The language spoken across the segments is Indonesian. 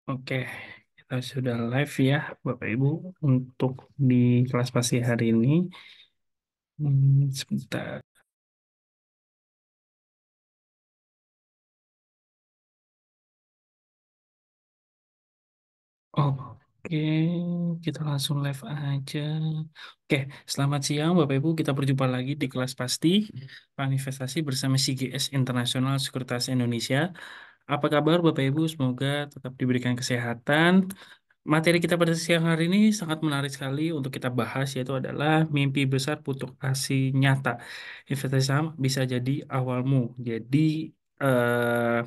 Oke, kita sudah live ya, Bapak Ibu, untuk di kelas pasti hari ini. Sebentar. Oke, kita langsung live aja. Oke, selamat siang Bapak Ibu. Kita berjumpa lagi di kelas pasti Investasi bersama CGS Internasional Sekuritas Indonesia. Apa kabar Bapak Ibu? Semoga tetap diberikan kesehatan. Materi kita pada siang hari ini sangat menarik sekali untuk kita bahas, yaitu adalah mimpi besar putuk asi nyata. Investasi saham bisa jadi awalmu. Jadi, eh,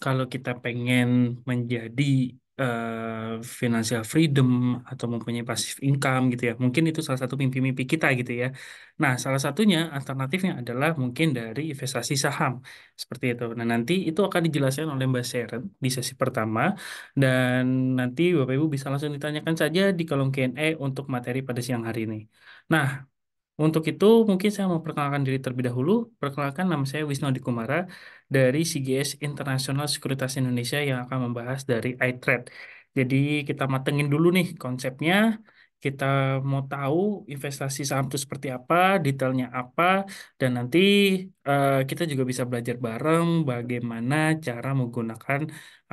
kalau kita pengen menjadi financial freedom atau mempunyai passive income gitu ya, mungkin itu salah satu mimpi-mimpi kita gitu ya. Nah, salah satunya alternatifnya adalah mungkin dari investasi saham seperti itu. Nah, nanti itu akan dijelaskan oleh Mbak Sharon di sesi pertama, dan nanti Bapak Ibu bisa langsung ditanyakan saja di kolom Q&A untuk materi pada siang hari ini. Nah, untuk itu, mungkin saya mau perkenalkan diri terlebih dahulu. Perkenalkan, nama saya Wisnu Adikumara dari CGS Internasional Sekuritas Indonesia yang akan membahas dari iTrade. Jadi kita matengin dulu nih konsepnya. Kita mau tahu investasi saham itu seperti apa, detailnya apa, dan nanti kita juga bisa belajar bareng bagaimana cara menggunakan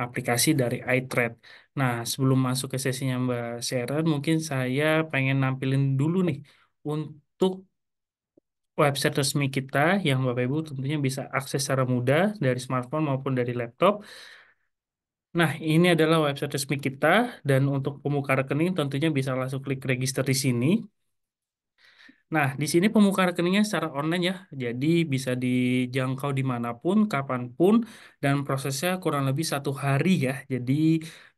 aplikasi dari iTrade. Nah, sebelum masuk ke sesinya Mbak Sharon, mungkin saya pengen nampilin dulu nih untuk website resmi kita yang Bapak Ibu tentunya bisa akses secara mudah dari smartphone maupun dari laptop. Nah, ini adalah website resmi kita, dan untuk pembuka rekening tentunya bisa langsung klik register di sini. Nah, di sini pembukaan rekeningnya secara online ya, jadi bisa dijangkau dimanapun, kapanpun, dan prosesnya kurang lebih 1 hari ya. Jadi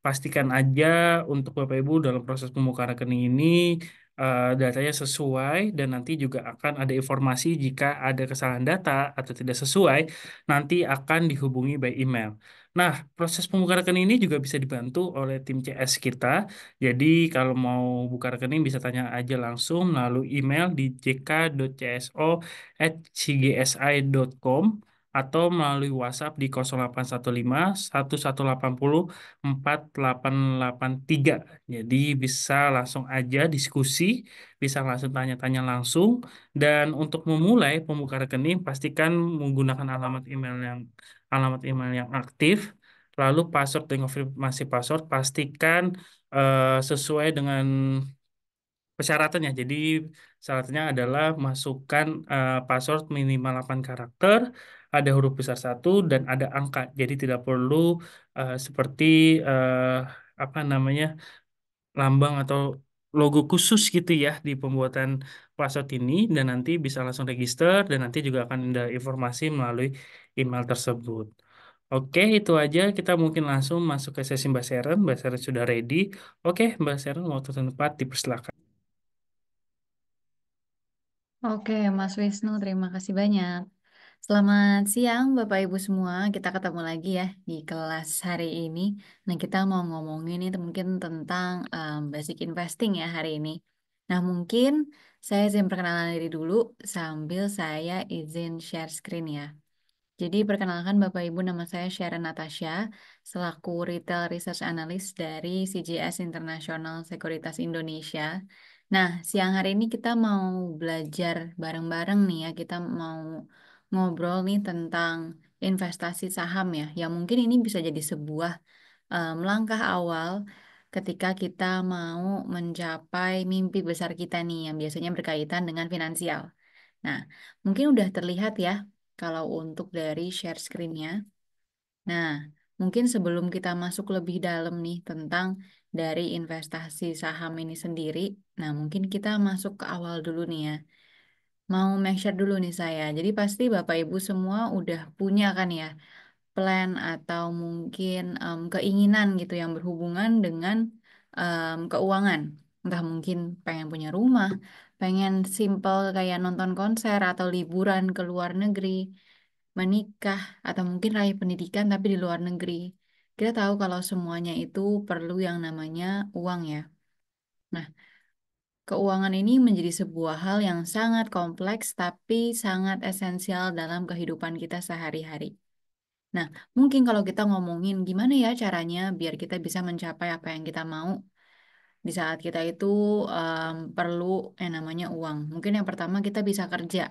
pastikan aja untuk Bapak Ibu dalam proses pembukaan rekening ini datanya sesuai, dan nanti juga akan ada informasi jika ada kesalahan data atau tidak sesuai, nanti akan dihubungi by email. Nah, proses pembukaan rekening ini juga bisa dibantu oleh tim CS kita. Jadi kalau mau buka rekening bisa tanya aja langsung melalui email di jk.cso@cgsi.com atau melalui WhatsApp di 0815 1180 4883. Jadi bisa langsung aja diskusi, bisa langsung tanya-tanya langsung. Dan untuk memulai pembuka rekening, pastikan menggunakan alamat email yang aktif. Lalu password dan konfirmasi password pastikan sesuai dengan persyaratannya. Jadi syaratnya adalah masukkan password minimal 8 karakter, ada huruf besar satu dan ada angka. Jadi tidak perlu seperti eh, apa namanya, lambang atau logo khusus gitu ya di pembuatan password ini, dan nanti bisa langsung register, dan nanti juga akan ada informasi melalui email tersebut. Oke, itu aja. Kita mungkin langsung masuk ke sesi Mbak Sharon. Mbak Sharon sudah ready. Oke, Mbak Sharon, waktu dan tempat dipersilakan. Oke, Mas Wisnu, terima kasih banyak. Selamat siang, Bapak Ibu semua. Kita ketemu lagi ya di kelas hari ini. Nah, kita mau ngomongin itu mungkin tentang basic investing ya hari ini. Nah, mungkin saya izin perkenalan diri dulu sambil saya izin share screen ya. Jadi perkenalkan Bapak Ibu, nama saya Sharon Natasha selaku Retail Research Analyst dari CGS International Sekuritas Indonesia. Nah, siang hari ini kita mau belajar bareng-bareng nih ya. Kita mau ngobrol nih tentang investasi saham ya. Yang mungkin ini bisa jadi sebuah langkah awal ketika kita mau mencapai mimpi besar kita nih yang biasanya berkaitan dengan finansial. Nah, mungkin udah terlihat ya kalau untuk dari share screen-nya. Nah, mungkin sebelum kita masuk lebih dalam nih tentang dari investasi saham ini sendiri, nah mungkin kita masuk ke awal dulu nih ya. Mau make sure dulu nih saya. Jadi pasti Bapak Ibu semua udah punya kan ya plan atau mungkin keinginan gitu yang berhubungan dengan keuangan. Entah mungkin pengen punya rumah, pengen simple kayak nonton konser atau liburan ke luar negeri, menikah, atau mungkin raih pendidikan tapi di luar negeri. Kita tahu kalau semuanya itu perlu yang namanya uang ya. Nah, keuangan ini menjadi sebuah hal yang sangat kompleks tapi sangat esensial dalam kehidupan kita sehari-hari. Nah, mungkin kalau kita ngomongin gimana ya caranya biar kita bisa mencapai apa yang kita mau di saat kita itu perlu yang namanya uang. Mungkin yang pertama kita bisa kerja.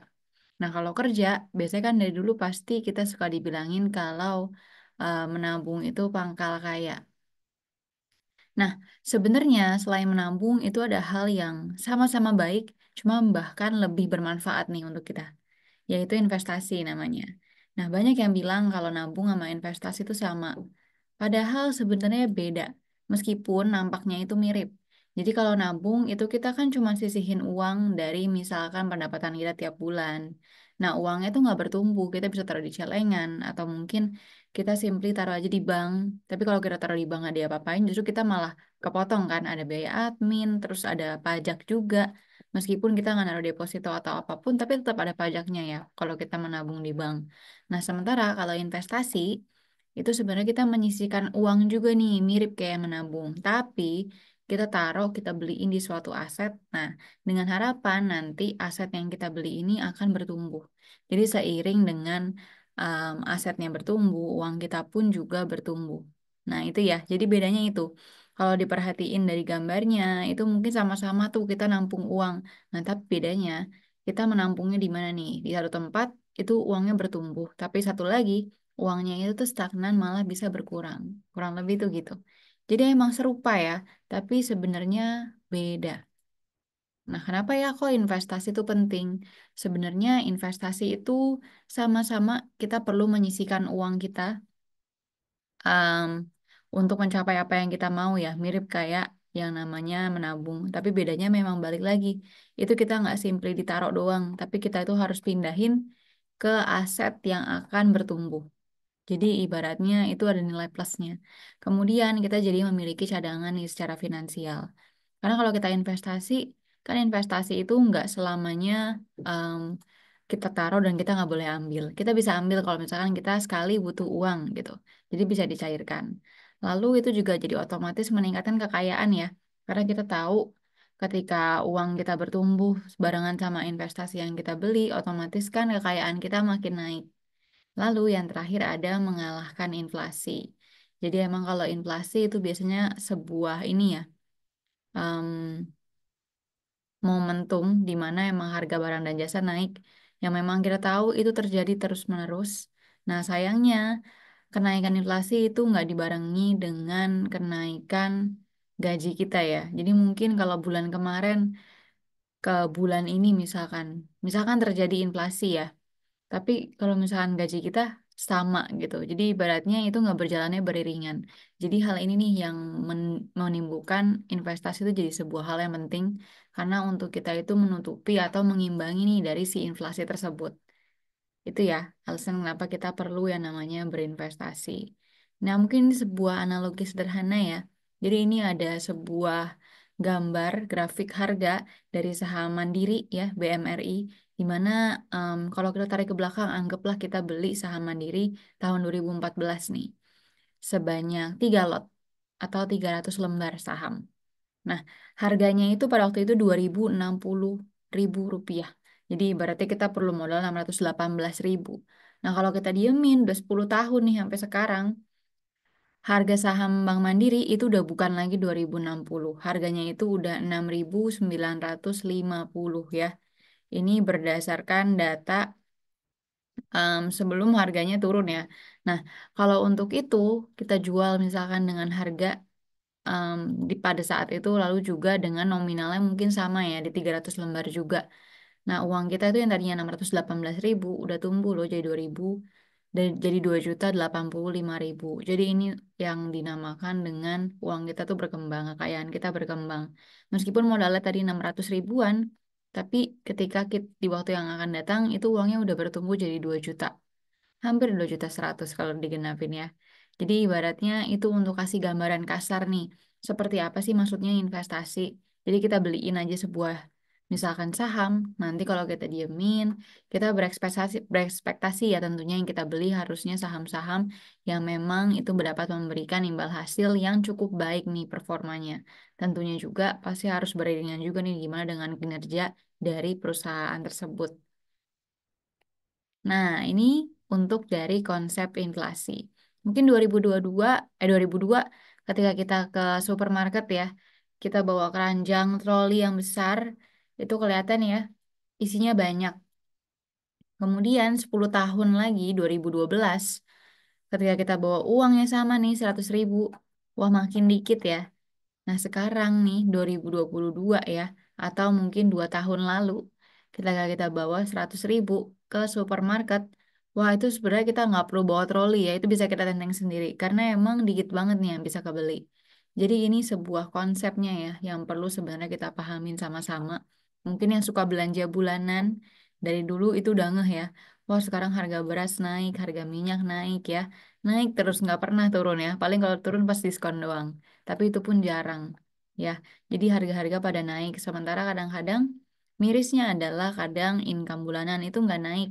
Nah, kalau kerja, biasanya kan dari dulu pasti kita suka dibilangin kalau menabung itu pangkal kaya. Nah, sebenarnya selain menabung itu ada hal yang sama-sama baik, cuma bahkan lebih bermanfaat nih untuk kita, yaitu investasi namanya. Nah, banyak yang bilang kalau nabung sama investasi itu sama. Padahal sebenarnya beda, meskipun nampaknya itu mirip. Jadi kalau nabung itu kita kan cuma sisihin uang dari misalkan pendapatan kita tiap bulan. Nah, uangnya itu nggak bertumbuh, kita bisa taruh di celengan atau mungkin kita simply taruh aja di bank. Tapi kalau kita taruh di bank nggak diapa-apain, justru kita malah kepotong kan, ada biaya admin, terus ada pajak juga. Meskipun kita nggak naruh deposito atau apapun, tapi tetap ada pajaknya ya kalau kita menabung di bank. Nah, sementara kalau investasi, itu sebenarnya kita menyisihkan uang juga nih, mirip kayak menabung. Tapi kita taruh, kita beliin di suatu aset. Nah, dengan harapan nanti aset yang kita beli ini akan bertumbuh. Jadi seiring dengan asetnya bertumbuh, uang kita pun juga bertumbuh. Nah, itu ya. Jadi bedanya itu. Kalau diperhatiin dari gambarnya, itu mungkin sama-sama tuh kita nampung uang. Nah, tapi bedanya kita menampungnya di mana nih? Di satu tempat itu uangnya bertumbuh, tapi satu lagi uangnya itu tuh stagnan malah bisa berkurang. Kurang lebih tuh gitu. Jadi emang serupa ya, tapi sebenarnya beda. Nah, kenapa ya kok investasi itu penting? Sebenarnya investasi itu sama-sama kita perlu menyisihkan uang kita um, untuk mencapai apa yang kita mau ya, mirip kayak yang namanya menabung. Tapi bedanya memang balik lagi, itu kita nggak simply ditaruh doang, tapi kita itu harus pindahin ke aset yang akan bertumbuh. Jadi ibaratnya itu ada nilai plusnya. Kemudian kita jadi memiliki cadangan nih secara finansial. Karena kalau kita investasi, kan investasi itu nggak selamanya em, kita taruh dan kita nggak boleh ambil. Kita bisa ambil kalau misalkan kita sekali butuh uang gitu. Jadi bisa dicairkan. Lalu itu juga jadi otomatis meningkatkan kekayaan ya. Karena kita tahu ketika uang kita bertumbuh barengan sama investasi yang kita beli, otomatis kan kekayaan kita makin naik. Lalu yang terakhir ada mengalahkan inflasi. Jadi emang kalau inflasi itu biasanya sebuah ini ya, em, momentum di mana emang harga barang dan jasa naik, yang memang kita tahu itu terjadi terus-menerus. Nah sayangnya kenaikan inflasi itu nggak dibarengi dengan kenaikan gaji kita ya. Jadi mungkin kalau bulan kemarin ke bulan ini misalkan terjadi inflasi ya. Tapi kalau misalkan gaji kita sama gitu, jadi ibaratnya itu nggak berjalannya beriringan. Jadi hal ini nih yang menimbulkan investasi itu jadi sebuah hal yang penting karena untuk kita itu menutupi atau mengimbangi nih dari si inflasi tersebut. Itu ya alasan kenapa kita perlu yang namanya berinvestasi. Nah, mungkin ini sebuah analogi sederhana ya. Jadi ini ada sebuah gambar grafik harga dari saham Mandiri ya, BMRI, di mana kalau kita tarik ke belakang, anggaplah kita beli saham Mandiri tahun 2014 nih, sebanyak 3 lot atau 300 lembar saham. Nah, harganya itu pada waktu itu 2.060.000 rupiah. Jadi berarti kita perlu modal 618.000. Nah, kalau kita diemin udah 10 tahun nih sampai sekarang, harga saham Bank Mandiri itu udah bukan lagi 2.060. Harganya itu udah 6.950 ya. Ini berdasarkan data sebelum harganya turun ya. Nah, kalau untuk itu kita jual misalkan dengan harga em, pada saat itu lalu juga dengan nominalnya mungkin sama ya di 300 lembar juga. Nah, uang kita itu yang tadinya 618.000 udah tumbuh loh jadi 2.000 dan jadi 2.085.000. Jadi ini yang dinamakan dengan uang kita tuh berkembang, kekayaan kita berkembang. Meskipun modalnya tadi 600 ribuan, tapi ketika di waktu yang akan datang itu uangnya udah bertumbuh jadi 2 juta. Hampir 2.100.000 kalau digenapin ya. Jadi ibaratnya itu untuk kasih gambaran kasar nih. Seperti apa sih maksudnya investasi? Jadi kita beliin aja sebuah misalkan saham. Nanti kalau kita diemin, kita berekspektasi ya tentunya yang kita beli harusnya saham-saham yang memang itu dapat memberikan imbal hasil yang cukup baik nih performanya. Tentunya juga pasti harus beriringan juga nih gimana dengan kinerja dari perusahaan tersebut. Nah, ini untuk dari konsep inflasi. Mungkin 2022, 2002 ketika kita ke supermarket ya, kita bawa keranjang troli yang besar, itu kelihatan ya, isinya banyak. Kemudian 10 tahun lagi, 2012, ketika kita bawa uang yang sama nih, 100 ribu, wah makin dikit ya. Nah, sekarang nih 2022 ya, atau mungkin 2 tahun lalu, kita bawa 100 ribu ke supermarket, wah itu sebenarnya kita nggak perlu bawa troli ya, itu bisa kita tenteng sendiri, karena emang dikit banget nih yang bisa kebeli. Jadi ini sebuah konsepnya ya, yang perlu sebenarnya kita pahamin sama-sama. Mungkin yang suka belanja bulanan, dari dulu itu udah ngeh ya, wah sekarang harga beras naik, harga minyak naik ya, naik terus nggak pernah turun ya, paling kalau turun pas diskon doang tapi itu pun jarang ya. Jadi harga-harga pada naik. Sementara kadang-kadang mirisnya adalah kadang income bulanan itu nggak naik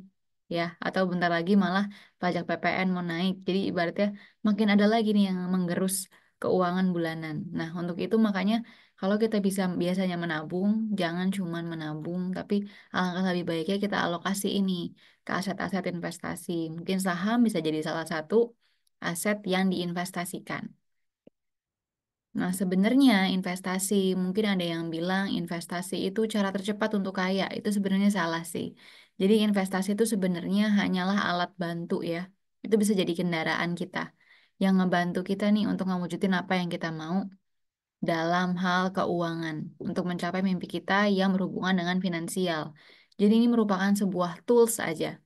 ya, atau bentar lagi malah pajak PPN mau naik. Jadi ibaratnya makin ada lagi nih yang menggerus keuangan bulanan. Nah, untuk itu makanya kalau kita bisa biasanya menabung, jangan cuman menabung, tapi alangkah lebih baiknya kita alokasi ini ke aset-aset investasi. Mungkin saham bisa jadi salah satu aset yang diinvestasikan. Nah, sebenarnya investasi, mungkin ada yang bilang investasi itu cara tercepat untuk kaya. Itu sebenarnya salah sih. Jadi investasi itu sebenarnya hanyalah alat bantu ya. Itu bisa jadi kendaraan kita yang ngebantu kita nih untuk ngewujudin apa yang kita mau dalam hal keuangan untuk mencapai mimpi kita yang berhubungan dengan finansial. Jadi ini merupakan sebuah tools aja.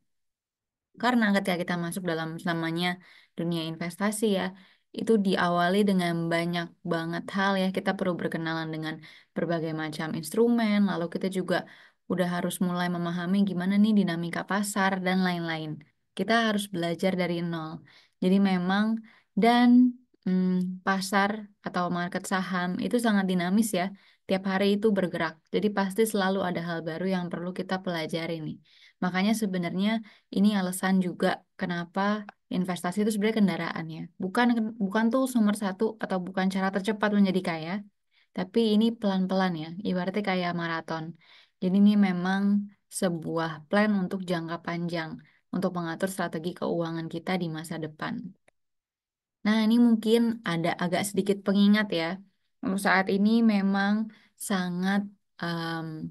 Karena ketika kita masuk dalam namanya dunia investasi ya, itu diawali dengan banyak banget hal ya. Kita perlu berkenalan dengan berbagai macam instrumen, lalu kita juga udah harus mulai memahami gimana nih dinamika pasar dan lain-lain. Kita harus belajar dari nol. Jadi memang dan pasar atau market saham itu sangat dinamis ya. Tiap hari itu bergerak. Jadi pasti selalu ada hal baru yang perlu kita pelajari nih. Makanya sebenarnya ini alasan juga kenapa investasi itu sebenarnya kendaraan ya. Bukan bukan tuh nomor satu atau bukan cara tercepat menjadi kaya, tapi ini pelan-pelan ya. Ibaratnya kayak maraton. Jadi ini memang sebuah plan untuk jangka panjang untuk mengatur strategi keuangan kita di masa depan. Nah, ini mungkin ada agak sedikit pengingat ya. Untuk saat ini memang sangat em,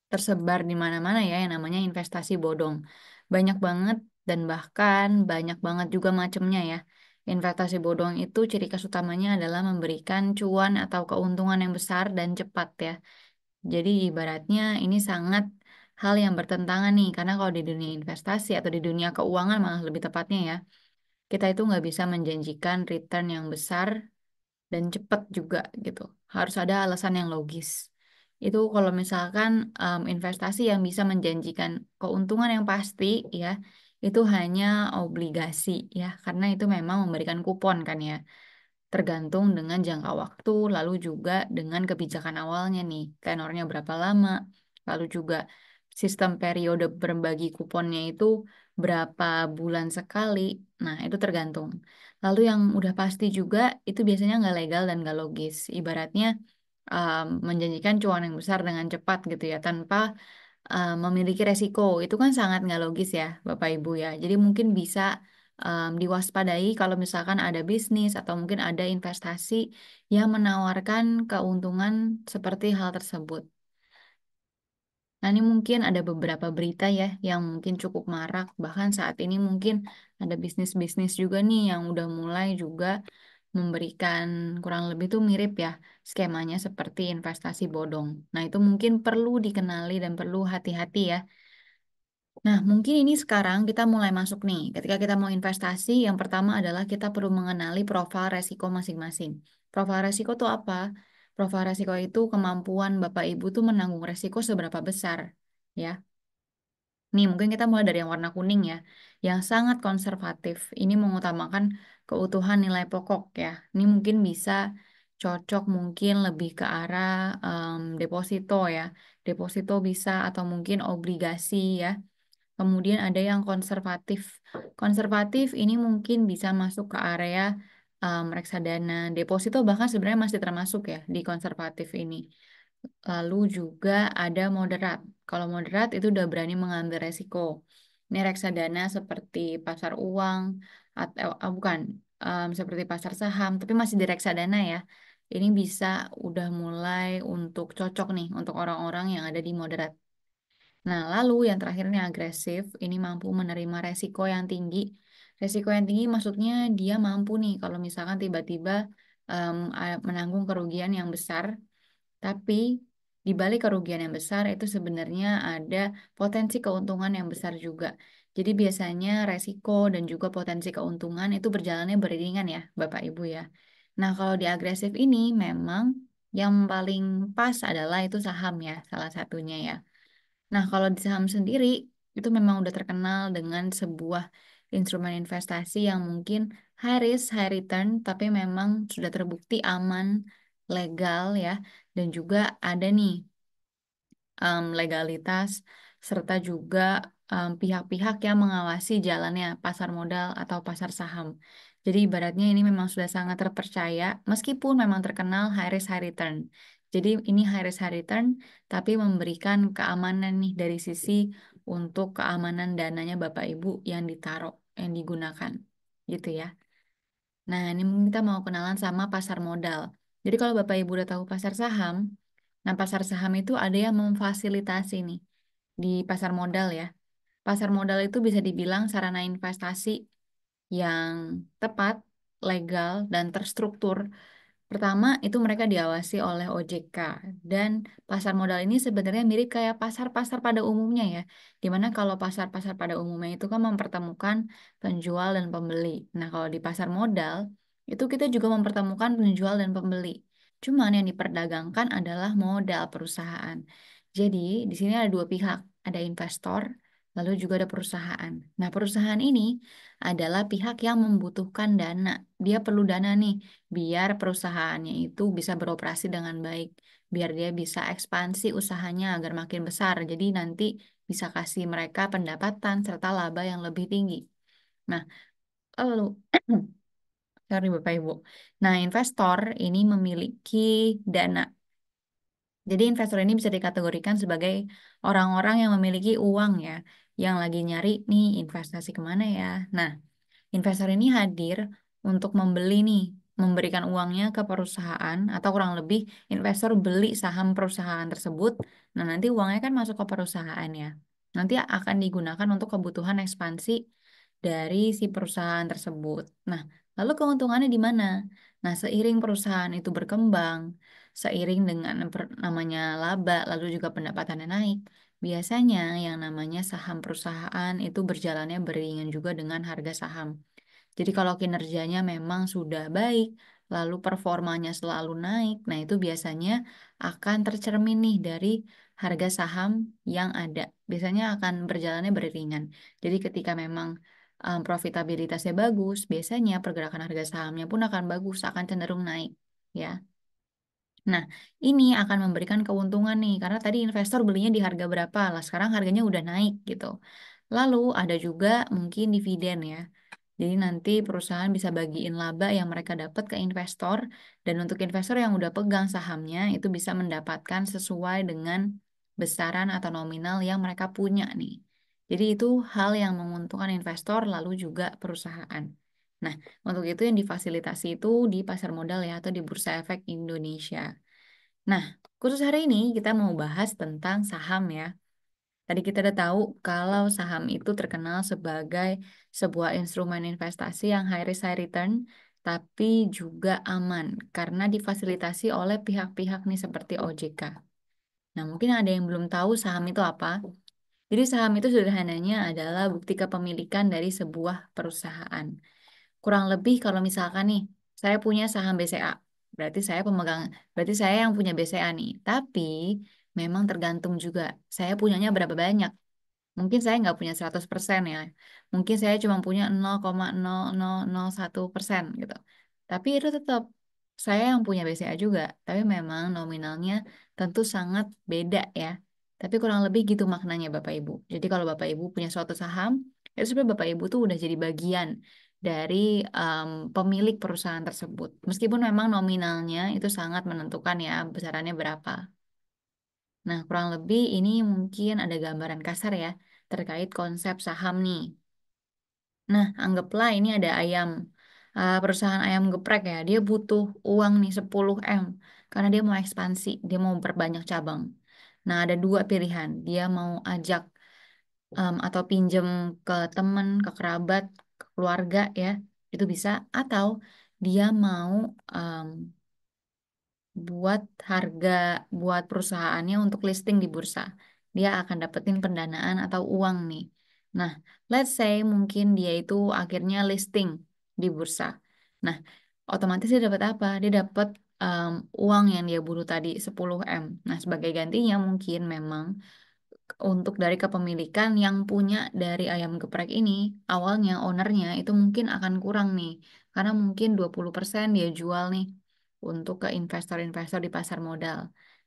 tersebar di mana-mana ya yang namanya investasi bodong. Banyak banget dan bahkan banyak banget juga macamnya ya. Investasi bodong itu ciri khas utamanya adalah memberikan cuan atau keuntungan yang besar dan cepat ya. Jadi ibaratnya ini sangat hal yang bertentangan nih, karena kalau di dunia investasi atau di dunia keuangan malah lebih tepatnya ya, kita itu nggak bisa menjanjikan return yang besar dan cepat juga gitu. Harus ada alasan yang logis. Itu kalau misalkan investasi yang bisa menjanjikan keuntungan yang pasti ya, itu hanya obligasi ya, karena itu memang memberikan kupon kan ya. Tergantung dengan jangka waktu, lalu juga dengan kebijakan awalnya nih, tenornya berapa lama, lalu juga sistem periode berbagi kuponnya itu berapa bulan sekali. Nah, itu tergantung. Lalu yang udah pasti juga itu biasanya nggak legal dan nggak logis. Ibaratnya menjanjikan cuan yang besar dengan cepat gitu ya, tanpa memiliki resiko. Itu kan sangat nggak logis ya, Bapak Ibu ya. Jadi mungkin bisa diwaspadai kalau misalkan ada bisnis atau mungkin ada investasi yang menawarkan keuntungan seperti hal tersebut. Nah, ini mungkin ada beberapa berita ya yang mungkin cukup marak. Bahkan saat ini mungkin ada bisnis-bisnis juga nih yang udah mulai juga memberikan kurang lebih tuh mirip ya skemanya seperti investasi bodong. Nah, itu mungkin perlu dikenali dan perlu hati-hati ya. Nah, mungkin ini sekarang kita mulai masuk nih. Ketika kita mau investasi, yang pertama adalah kita perlu mengenali profil resiko masing-masing. Profil resiko itu apa? Profil resiko itu kemampuan Bapak Ibu tuh menanggung resiko seberapa besar. Ya, nih mungkin kita mulai dari yang warna kuning ya, yang sangat konservatif. Ini mengutamakan keutuhan nilai pokok ya. Ini mungkin bisa cocok mungkin lebih ke arah deposito ya. Deposito bisa atau mungkin obligasi ya. Kemudian ada yang konservatif. Konservatif ini mungkin bisa masuk ke area reksadana, deposito bahkan sebenarnya masih termasuk ya di konservatif ini. Lalu juga ada moderat. Kalau moderat itu udah berani mengambil resiko. Ini reksadana seperti pasar uang atau bukan seperti pasar saham, tapi masih di reksadana ya. Ini bisa udah mulai untuk cocok nih untuk orang-orang yang ada di moderat. Nah, lalu yang terakhir ini agresif, ini mampu menerima resiko yang tinggi. Resiko yang tinggi maksudnya dia mampu nih kalau misalkan tiba-tiba menanggung kerugian yang besar, tapi di balik kerugian yang besar itu sebenarnya ada potensi keuntungan yang besar juga. Jadi biasanya resiko dan juga potensi keuntungan itu berjalannya beriringan ya, Bapak Ibu ya. Nah, kalau di agresif ini memang yang paling pas adalah itu saham ya, salah satunya ya. Nah, kalau di saham sendiri, itu memang udah terkenal dengan sebuah instrumen investasi yang mungkin high risk, high return, tapi memang sudah terbukti aman, legal ya, dan juga ada nih legalitas, serta juga pihak-pihak yang mengawasi jalannya pasar modal atau pasar saham. Jadi ibaratnya ini memang sudah sangat terpercaya, meskipun memang terkenal high risk, high return. Jadi ini high risk, high return, tapi memberikan keamanan nih dari sisi untuk keamanan dananya Bapak Ibu yang ditaruh, yang digunakan. Gitu ya. Nah, ini mungkin kita mau kenalan sama pasar modal. Jadi kalau Bapak Ibu udah tahu pasar saham, nah pasar saham itu ada yang memfasilitasi nih di pasar modal ya. Pasar modal itu bisa dibilang sarana investasi yang tepat, legal, dan terstruktur. Pertama, itu mereka diawasi oleh OJK. Dan pasar modal ini sebenarnya mirip kayak pasar-pasar pada umumnya ya. Dimana kalau pasar-pasar pada umumnya itu kan mempertemukan penjual dan pembeli. Nah, kalau di pasar modal, itu kita juga mempertemukan penjual dan pembeli. Cuman yang diperdagangkan adalah modal perusahaan. Jadi, di sini ada dua pihak. Ada investor, lalu juga ada perusahaan. Nah, perusahaan ini adalah pihak yang membutuhkan dana. Dia perlu dana nih biar perusahaannya itu bisa beroperasi dengan baik, biar dia bisa ekspansi usahanya agar makin besar. Jadi nanti bisa kasih mereka pendapatan serta laba yang lebih tinggi. Nah, lalu sorry Bapak Ibu. Nah, investor ini memiliki dana. Jadi investor ini bisa dikategorikan sebagai orang-orang yang memiliki uang ya, yang lagi nyari nih investasi kemana ya. Nah, investor ini hadir untuk membeli nih, memberikan uangnya ke perusahaan atau kurang lebih investor beli saham perusahaan tersebut. Nah, nanti uangnya kan masuk ke perusahaan ya. Nanti akan digunakan untuk kebutuhan ekspansi dari si perusahaan tersebut. Nah, lalu keuntungannya di mana? Nah, seiring perusahaan itu berkembang, seiring dengan namanya laba, lalu juga pendapatannya naik, biasanya yang namanya saham perusahaan itu berjalannya beriringan juga dengan harga saham. Jadi kalau kinerjanya memang sudah baik, lalu performanya selalu naik, nah itu biasanya akan tercermin nih dari harga saham yang ada. Biasanya akan berjalannya beriringan. Jadi ketika memang profitabilitasnya bagus, biasanya pergerakan harga sahamnya pun akan bagus, akan cenderung naik, ya. Nah, ini akan memberikan keuntungan nih, karena tadi investor belinya di harga berapa, lah sekarang harganya udah naik gitu. Lalu ada juga mungkin dividen ya. Jadi nanti perusahaan bisa bagiin laba yang mereka dapat ke investor, dan untuk investor yang udah pegang sahamnya itu bisa mendapatkan sesuai dengan besaran atau nominal yang mereka punya nih. Jadi itu hal yang menguntungkan investor lalu juga perusahaan. Nah, untuk itu yang difasilitasi itu di pasar modal ya atau di Bursa Efek Indonesia. Nah, khusus hari ini kita mau bahas tentang saham ya. Tadi kita udah tahu kalau saham itu terkenal sebagai sebuah instrumen investasi yang high risk high return, tapi juga aman karena difasilitasi oleh pihak-pihak nih seperti OJK. Nah, mungkin ada yang belum tahu saham itu apa. Jadi saham itu sederhananya adalah bukti kepemilikan dari sebuah perusahaan. Kurang lebih kalau misalkan nih, saya punya saham BCA, berarti saya pemegang, berarti saya yang punya BCA nih. Tapi memang tergantung juga, saya punyanya berapa banyak. Mungkin saya nggak punya 100% ya. Mungkin saya cuma punya 0,0001% gitu. Tapi itu tetap saya yang punya BCA juga. Tapi memang nominalnya tentu sangat beda ya. Tapi kurang lebih gitu maknanya Bapak Ibu. Jadi kalau Bapak Ibu punya suatu saham, itu sebenarnya Bapak Ibu tuh udah jadi bagian dari pemilik perusahaan tersebut. Meskipun memang nominalnya itu sangat menentukan ya besarannya berapa. Nah, kurang lebih ini mungkin ada gambaran kasar ya terkait konsep saham nih. Nah, anggaplah ini ada ayam, perusahaan ayam geprek ya. Dia butuh uang nih 10 M karena dia mau ekspansi, dia mau perbanyak cabang. Nah, ada dua pilihan. Dia mau ajak atau pinjem ke teman, ke kerabat, ke keluarga ya. Itu bisa. Atau dia mau em, buat harga buat perusahaannya untuk listing di bursa. Dia akan dapetin pendanaan atau uang nih. Nah, let's say mungkin dia itu akhirnya listing di bursa. Nah, otomatis dia dapat apa? Dia dapat em, uang yang dia butuh tadi 10 M. Nah, sebagai gantinya mungkin memang untuk dari kepemilikan yang punya dari ayam geprek ini, awalnya ownernya itu mungkin akan kurang nih. Karena mungkin 20% dia jual nih untuk ke investor-investor di pasar modal.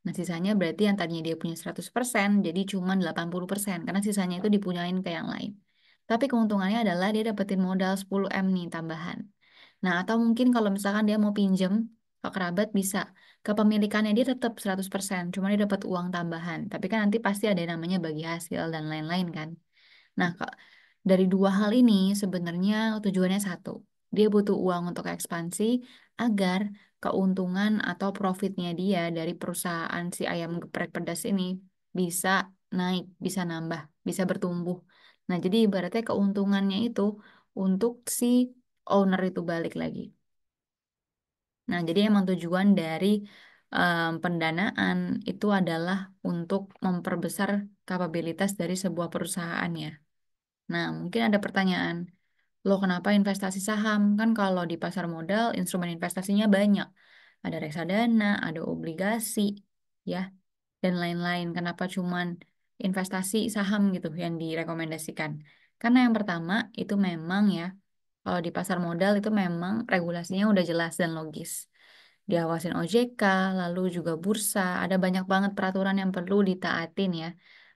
Nah, sisanya berarti yang tadinya dia punya 100% jadi cuma 80% karena sisanya itu dipunyain ke yang lain. Tapi keuntungannya adalah dia dapetin modal 10 M nih tambahan. Nah, atau mungkin kalau misalkan dia mau pinjem ke kerabat bisa. Kepemilikannya dia tetap 100%, cuma dia dapat uang tambahan. Tapi kan nanti pasti ada yang namanya bagi hasil dan lain-lain kan. Nah, dari dua hal ini sebenarnya tujuannya satu. Dia butuh uang untuk ekspansi agar keuntungan atau profitnya dia dari perusahaan si ayam geprek pedas ini bisa naik, bisa nambah, bisa bertumbuh. Nah, jadi ibaratnya keuntungannya itu untuk si owner itu balik lagi. Nah, jadi emang tujuan dari pendanaan itu adalah untuk memperbesar kapabilitas dari sebuah perusahaan ya. Nah, mungkin ada pertanyaan, lo kenapa investasi saham? Kan kalau di pasar modal instrumen investasinya banyak. Ada reksadana, ada obligasi, ya, dan lain-lain. Kenapa cuman investasi saham gitu yang direkomendasikan? Karena yang pertama itu memang ya, kalau di pasar modal itu memang regulasinya udah jelas dan logis. Diawasin OJK, lalu juga bursa, ada banyak banget peraturan yang perlu ditaatin ya,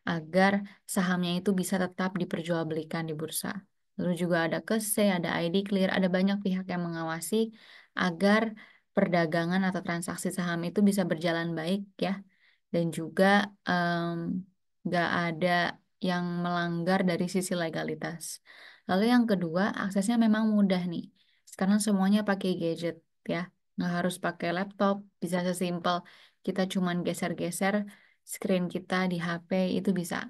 agar sahamnya itu bisa tetap diperjualbelikan di bursa. Lalu juga ada KSE, ada ID Clear, ada banyak pihak yang mengawasi agar perdagangan atau transaksi saham itu bisa berjalan baik ya, dan juga em, nggak ada yang melanggar dari sisi legalitas. Lalu yang kedua, aksesnya memang mudah nih. Sekarang semuanya pakai gadget ya, nggak harus pakai laptop, bisa sesimpel kita cuman geser-geser screen kita di HP itu bisa.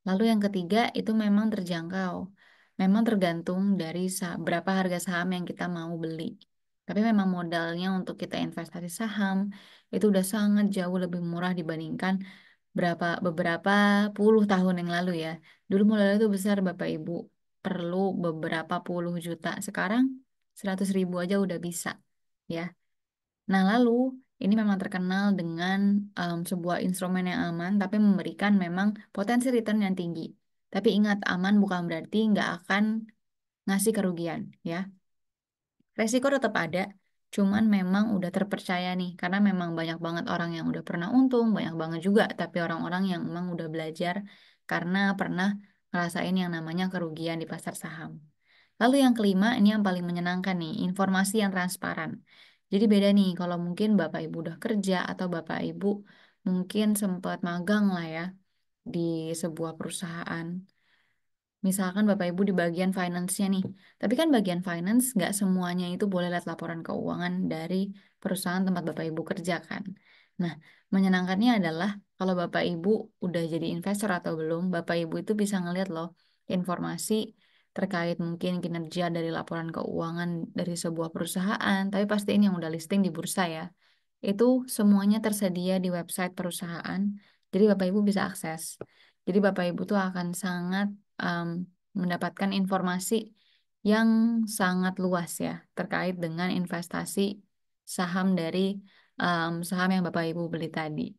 Lalu yang ketiga itu memang terjangkau. Memang tergantung dari berapa harga saham yang kita mau beli. Tapi memang modalnya untuk kita investasi saham itu udah sangat jauh lebih murah dibandingkan beberapa puluh tahun yang lalu ya. Dulu modalnya itu besar Bapak Ibu, perlu beberapa puluh juta. Sekarang 100 ribu aja udah bisa ya. Nah, lalu ini memang terkenal dengan sebuah instrumen yang aman, tapi memberikan memang potensi return yang tinggi. Tapi ingat, aman bukan berarti nggak akan ngasih kerugian, ya. Resiko tetap ada, cuman memang udah terpercaya nih, karena memang banyak banget orang yang udah pernah untung, banyak banget juga, tapi orang-orang yang memang udah belajar karena pernah ngerasain yang namanya kerugian di pasar saham. Lalu yang kelima, ini yang paling menyenangkan nih, informasi yang transparan. Jadi beda nih, kalau mungkin Bapak Ibu udah kerja atau Bapak Ibu mungkin sempat magang lah ya di sebuah perusahaan. Misalkan Bapak Ibu di bagian finance-nya nih. Tapi kan bagian finance nggak semuanya itu boleh lihat laporan keuangan dari perusahaan tempat Bapak Ibu kerja kan. Nah, menyenangkannya adalah kalau Bapak Ibu udah jadi investor atau belum, Bapak Ibu itu bisa ngeliat loh informasi terkait mungkin kinerja dari laporan keuangan dari sebuah perusahaan, tapi pastiin yang udah listing di bursa ya. Itu semuanya tersedia di website perusahaan, jadi Bapak Ibu bisa akses. Jadi Bapak Ibu tuh akan sangat em, mendapatkan informasi yang sangat luas ya terkait dengan investasi saham dari saham yang Bapak Ibu beli tadi.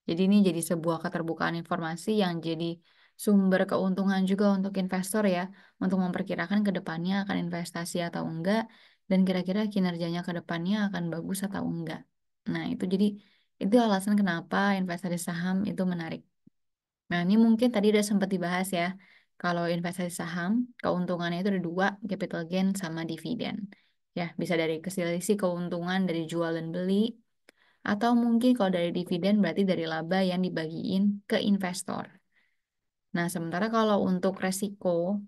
Jadi ini jadi sebuah keterbukaan informasi yang jadi sumber keuntungan juga untuk investor ya, untuk memperkirakan ke depannya akan investasi atau enggak, dan kira-kira kinerjanya ke depannya akan bagus atau enggak. Nah, itu alasan kenapa investasi saham itu menarik. Nah, ini mungkin tadi udah sempat dibahas ya. Kalau investasi saham, keuntungannya itu ada dua, capital gain sama dividen. Ya, bisa dari selisih keuntungan dari jual dan beli, atau mungkin kalau dari dividen berarti dari laba yang dibagiin ke investor. Nah, sementara kalau untuk resiko,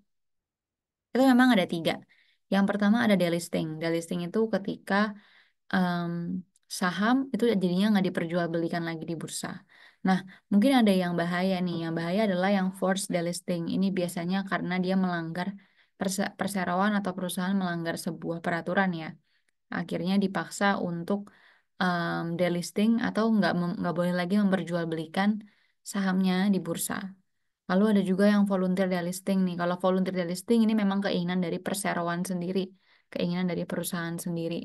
itu memang ada tiga. Yang pertama ada delisting. Delisting itu ketika em, saham itu jadinya nggak diperjualbelikan lagi di bursa. Nah, mungkin ada yang bahaya nih. Yang bahaya adalah yang forced delisting. Ini biasanya karena dia melanggar perseroan atau perusahaan melanggar sebuah peraturan ya. Akhirnya dipaksa untuk delisting atau nggak boleh lagi memperjualbelikan sahamnya di bursa. Lalu ada juga yang volunteer delisting nih. Kalau volunteer delisting ini memang keinginan dari perseroan sendiri, keinginan dari perusahaan sendiri.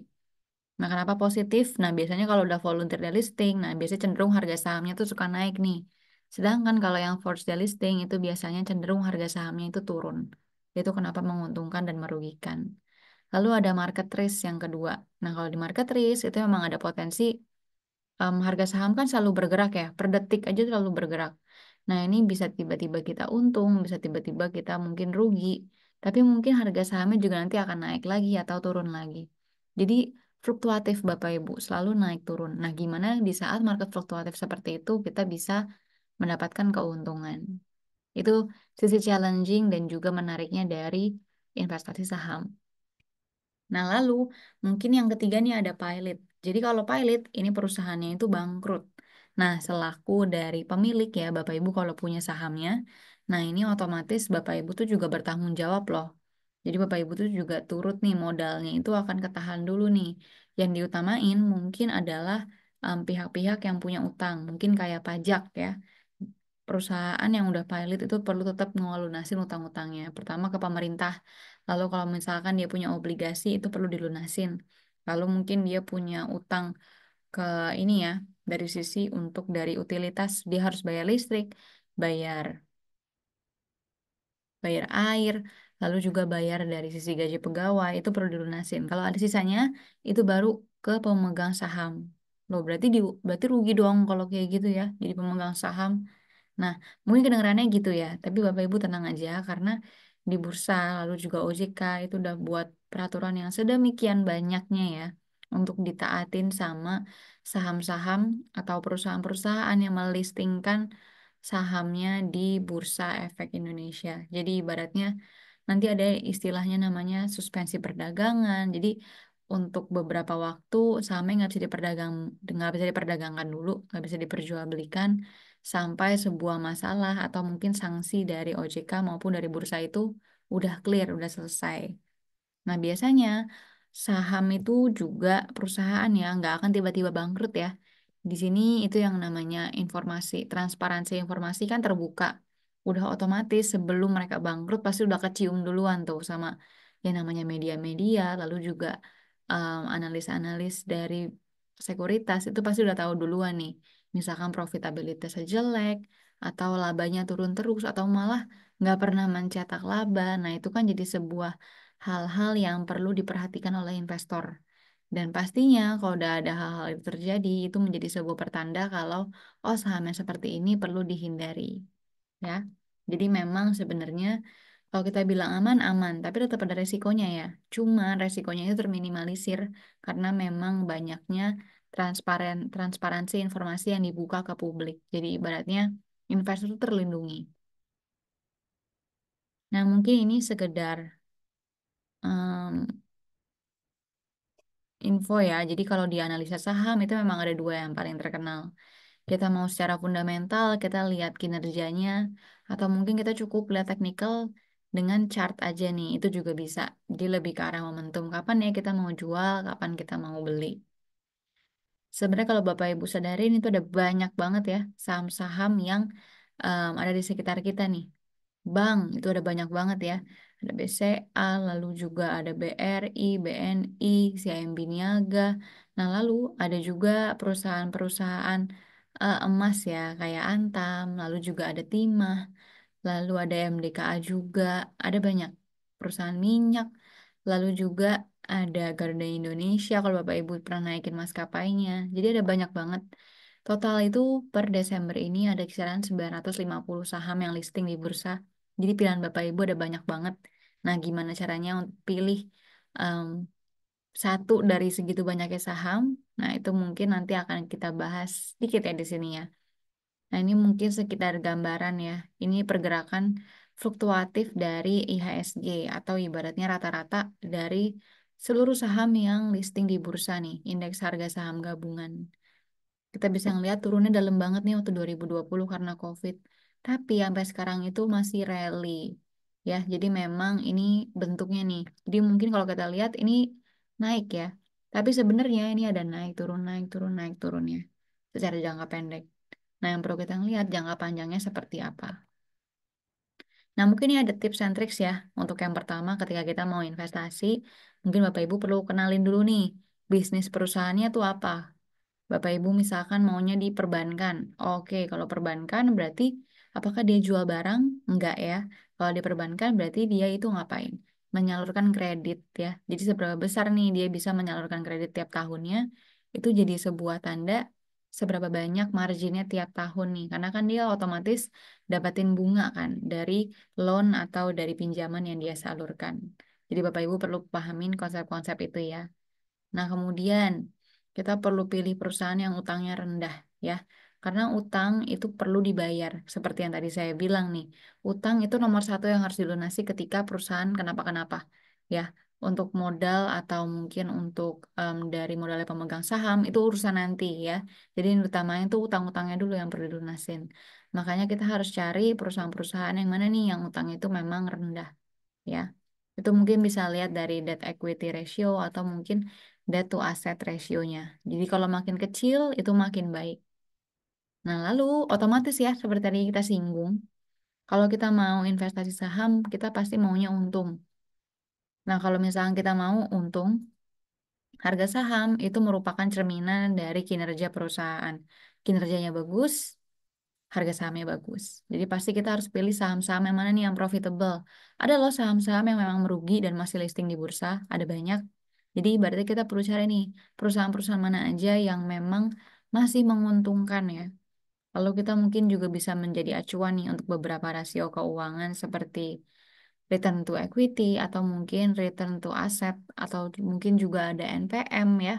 Nah, kenapa positif? Nah, biasanya kalau udah volunteer delisting, nah biasanya cenderung harga sahamnya tuh suka naik nih. Sedangkan kalau yang forced delisting itu biasanya cenderung harga sahamnya itu turun. Itu kenapa menguntungkan dan merugikan. Lalu ada market risk yang kedua. Nah, kalau di market risk itu memang ada potensi harga saham kan selalu bergerak ya, per detik aja selalu bergerak. Nah, ini bisa tiba-tiba kita untung, bisa tiba-tiba kita mungkin rugi, tapi mungkin harga sahamnya juga nanti akan naik lagi atau turun lagi. Jadi, fluktuatif Bapak Ibu, selalu naik turun. Nah, gimana di saat market fluktuatif seperti itu kita bisa mendapatkan keuntungan? Itu sisi challenging dan juga menariknya dari investasi saham. Nah, lalu mungkin yang ketiga nih ada pilot. Jadi kalau pilot ini perusahaannya itu bangkrut. Nah, selaku dari pemilik ya Bapak Ibu kalau punya sahamnya, nah ini otomatis Bapak Ibu tuh juga bertanggung jawab loh. Jadi Bapak Ibu tuh juga turut nih modalnya itu akan ketahan dulu nih. Yang diutamain mungkin adalah pihak-pihak yang punya utang, mungkin kayak pajak ya. Perusahaan yang udah pilot itu perlu tetap ngelunasin utang-utangnya. Pertama ke pemerintah. Lalu kalau misalkan dia punya obligasi itu perlu dilunasin. Lalu mungkin dia punya utang ke ini ya, dari sisi untuk dari utilitas dia harus bayar listrik, bayar bayar air, lalu juga bayar dari sisi gaji pegawai itu perlu dilunasin. Kalau ada sisanya itu baru ke pemegang saham. Loh, berarti rugi dong kalau kayak gitu ya, jadi pemegang saham. Nah, mungkin kedengarannya gitu ya, tapi Bapak Ibu tenang aja karena di bursa lalu juga OJK itu udah buat peraturan yang sedemikian banyaknya ya untuk ditaatin sama saham-saham atau perusahaan-perusahaan yang melistingkan sahamnya di Bursa Efek Indonesia. Jadi ibaratnya nanti ada istilahnya namanya suspensi perdagangan. Jadi untuk beberapa waktu sahamnya nggak bisa diperdagangkan dulu, nggak bisa diperjualbelikan sampai sebuah masalah atau mungkin sanksi dari OJK maupun dari bursa itu udah clear, udah selesai. Nah, biasanya saham itu juga perusahaan ya, nggak akan tiba-tiba bangkrut ya. Di sini itu yang namanya informasi, transparansi informasi kan terbuka. Udah otomatis sebelum mereka bangkrut pasti udah kecium duluan tuh sama yang namanya media-media, lalu juga analis-analis dari sekuritas itu pasti udah tahu duluan nih. Misalkan profitabilitasnya jelek, atau labanya turun terus, atau malah nggak pernah mencetak laba. Nah, itu kan jadi sebuah hal-hal yang perlu diperhatikan oleh investor. Dan pastinya kalau udah ada hal-hal itu terjadi, itu menjadi sebuah pertanda kalau oh saham yang seperti ini perlu dihindari, ya. Jadi memang sebenarnya kalau kita bilang aman, aman, tapi tetap ada resikonya ya. Cuma resikonya itu terminimalisir karena memang banyaknya transparansi informasi yang dibuka ke publik. Jadi ibaratnya investor itu terlindungi. Nah, mungkin ini sekedar em, info ya. Jadi kalau di analisa saham itu memang ada dua yang paling terkenal. Kita mau secara fundamental, kita lihat kinerjanya, atau mungkin kita cukup lihat teknikal dengan chart aja nih. Itu juga bisa. Jadi lebih ke arah momentum. Kapan ya kita mau jual, kapan kita mau beli. Sebenarnya kalau Bapak Ibu sadarin itu ada banyak banget ya saham-saham yang ada di sekitar kita nih. Bank itu ada banyak banget ya. Ada BCA, lalu juga ada BRI, BNI, CIMB Niaga. Nah, lalu ada juga perusahaan-perusahaan emas ya, kayak Antam, lalu juga ada Timah, lalu ada MDKA juga, ada banyak perusahaan minyak, lalu juga ada Garuda Indonesia kalau Bapak Ibu pernah naikin maskapainya. Jadi ada banyak banget. Total itu per Desember ini ada kisaran 950 saham yang listing di bursa. Jadi pilihan Bapak Ibu ada banyak banget. Nah, gimana caranya untuk pilih em, satu dari segitu banyaknya saham? Nah, itu mungkin nanti akan kita bahas sedikit ya di sini ya. Nah, ini mungkin sekitar gambaran ya. Ini pergerakan fluktuatif dari IHSG atau ibaratnya rata-rata dari seluruh saham yang listing di bursa nih, indeks harga saham gabungan. Kita bisa ngeliat turunnya dalam banget nih waktu 2020 karena COVID. Tapi sampai sekarang itu masih rally. Ya, jadi memang ini bentuknya nih. Jadi mungkin kalau kita lihat ini naik ya. Tapi sebenarnya ini ada naik turun naik turun naik turunnya secara jangka pendek. Nah, yang perlu kita lihat jangka panjangnya seperti apa. Nah, mungkin ini ada tips and tricks ya. Untuk yang pertama, ketika kita mau investasi, mungkin Bapak Ibu perlu kenalin dulu nih, bisnis perusahaannya tuh apa. Bapak Ibu misalkan maunya di perbankan. Oke, kalau perbankan berarti apakah dia jual barang? Enggak ya. Kalau di perbankan berarti dia itu ngapain? Menyalurkan kredit ya. Jadi seberapa besar nih dia bisa menyalurkan kredit tiap tahunnya, itu jadi sebuah tanda seberapa banyak marginnya tiap tahun nih. Karena kan dia otomatis dapatin bunga kan dari loan atau dari pinjaman yang dia salurkan. Jadi Bapak Ibu perlu pahamin konsep-konsep itu ya. Nah, kemudian kita perlu pilih perusahaan yang utangnya rendah ya. Karena utang itu perlu dibayar. Seperti yang tadi saya bilang nih, utang itu nomor satu yang harus dilunasi ketika perusahaan kenapa-kenapa ya. Untuk modal atau mungkin untuk dari modal pemegang saham itu urusan nanti ya. Jadi yang utamanya itu utang-utangnya dulu yang perlu dilunasin. Makanya kita harus cari perusahaan-perusahaan yang mana nih yang utang itu memang rendah ya. Itu mungkin bisa lihat dari debt equity ratio atau mungkin debt to asset ratio-nya. Jadi kalau makin kecil itu makin baik. Nah, lalu otomatis ya seperti tadi kita singgung, kalau kita mau investasi saham, kita pasti maunya untung. Nah, kalau misalnya kita mau untung, harga saham itu merupakan cerminan dari kinerja perusahaan. Kinerjanya bagus, harga sahamnya bagus. Jadi pasti kita harus pilih saham-saham yang mana nih yang profitable. Ada loh saham-saham yang memang merugi dan masih listing di bursa, ada banyak. Jadi berarti kita perlu cari nih perusahaan-perusahaan mana aja yang memang masih menguntungkan ya. Lalu kita mungkin juga bisa menjadi acuan nih untuk beberapa rasio keuangan seperti return to equity atau mungkin return to asset atau mungkin juga ada NPM ya.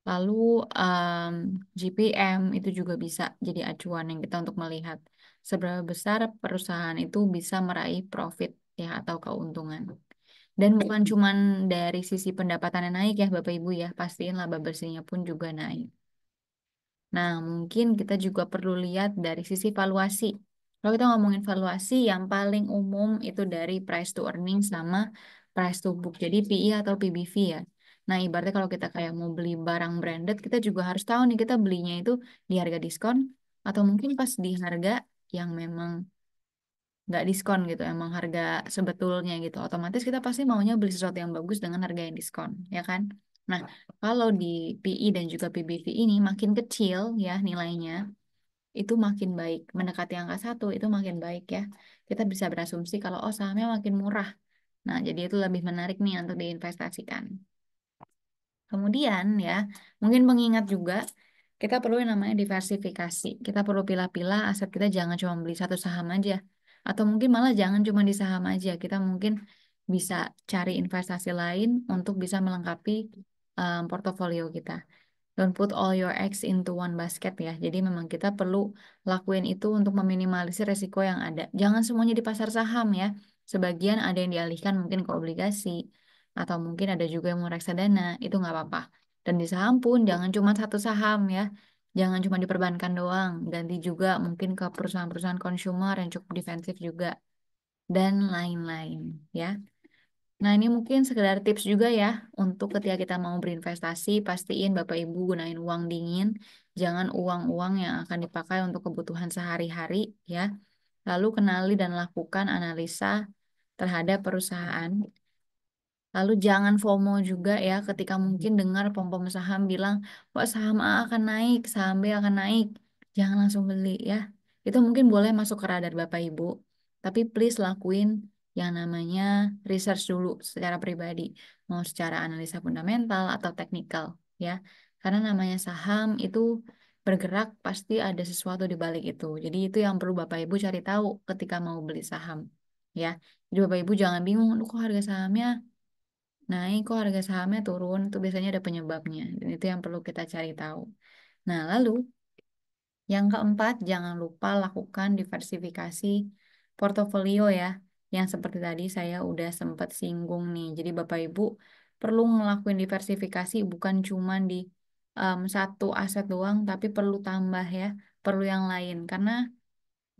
Lalu em, GPM itu juga bisa jadi acuan yang kita untuk melihat seberapa besar perusahaan itu bisa meraih profit ya atau keuntungan. Dan bukan cuman dari sisi pendapatannya naik ya Bapak Ibu ya, pastiin laba bersihnya pun juga naik. Nah, mungkin kita juga perlu lihat dari sisi valuasi. Kalau kita ngomongin valuasi, yang paling umum itu dari price to earning sama price to book. Jadi PI atau PBV ya. Nah, ibaratnya kalau kita kayak mau beli barang branded, kita juga harus tahu nih kita belinya itu di harga diskon atau mungkin pas di harga yang memang nggak diskon gitu, emang harga sebetulnya gitu. Otomatis kita pasti maunya beli sesuatu yang bagus dengan harga yang diskon, ya kan? Nah, kalau di PI dan juga PBV ini makin kecil ya nilainya, itu makin baik. Mendekati angka satu itu makin baik ya. Kita bisa berasumsi kalau oh sahamnya makin murah. Nah, jadi itu lebih menarik nih untuk diinvestasikan. Kemudian ya, mungkin mengingat juga kita perlu yang namanya diversifikasi. Kita perlu pilah-pilah aset kita jangan cuma beli satu saham aja. Atau mungkin malah jangan cuma di saham aja. Kita mungkin bisa cari investasi lain untuk bisa melengkapi portofolio kita. Don't put all your eggs into one basket ya. Jadi memang kita perlu lakuin itu untuk meminimalisir resiko yang ada. Jangan semuanya di pasar saham ya. Sebagian ada yang dialihkan mungkin ke obligasi atau mungkin ada juga yang mau reksadana. Itu nggak apa-apa. Dan di saham pun jangan cuma satu saham ya. Jangan cuma diperbankan doang. Ganti juga mungkin ke perusahaan-perusahaan consumer yang cukup defensif juga dan lain-lain ya. Nah, ini mungkin sekedar tips juga ya untuk ketika kita mau berinvestasi, pastiin Bapak Ibu gunain uang dingin, jangan uang-uang yang akan dipakai untuk kebutuhan sehari-hari ya. Lalu kenali dan lakukan analisa terhadap perusahaan. Lalu jangan FOMO juga ya ketika mungkin dengar pom-pom saham bilang, wah saham A akan naik, saham B akan naik. Jangan langsung beli ya. Itu mungkin boleh masuk ke radar Bapak Ibu. Tapi please lakuin yang namanya research dulu secara pribadi. Mau secara analisa fundamental atau teknikal ya. Karena namanya saham itu bergerak pasti ada sesuatu di balik itu. Jadi itu yang perlu Bapak Ibu cari tahu ketika mau beli saham. Ya, jadi Bapak Ibu jangan bingung, "Duh, kok harga sahamnya naik kok harga sahamnya turun, itu biasanya ada penyebabnya dan itu yang perlu kita cari tahu. Nah, lalu Yang keempat, jangan lupa lakukan diversifikasi portofolio ya. Yang seperti tadi saya udah sempat singgung nih. Jadi Bapak Ibu perlu ngelakuin diversifikasi bukan cuma di satu aset doang, tapi perlu tambah ya, perlu yang lain. Karena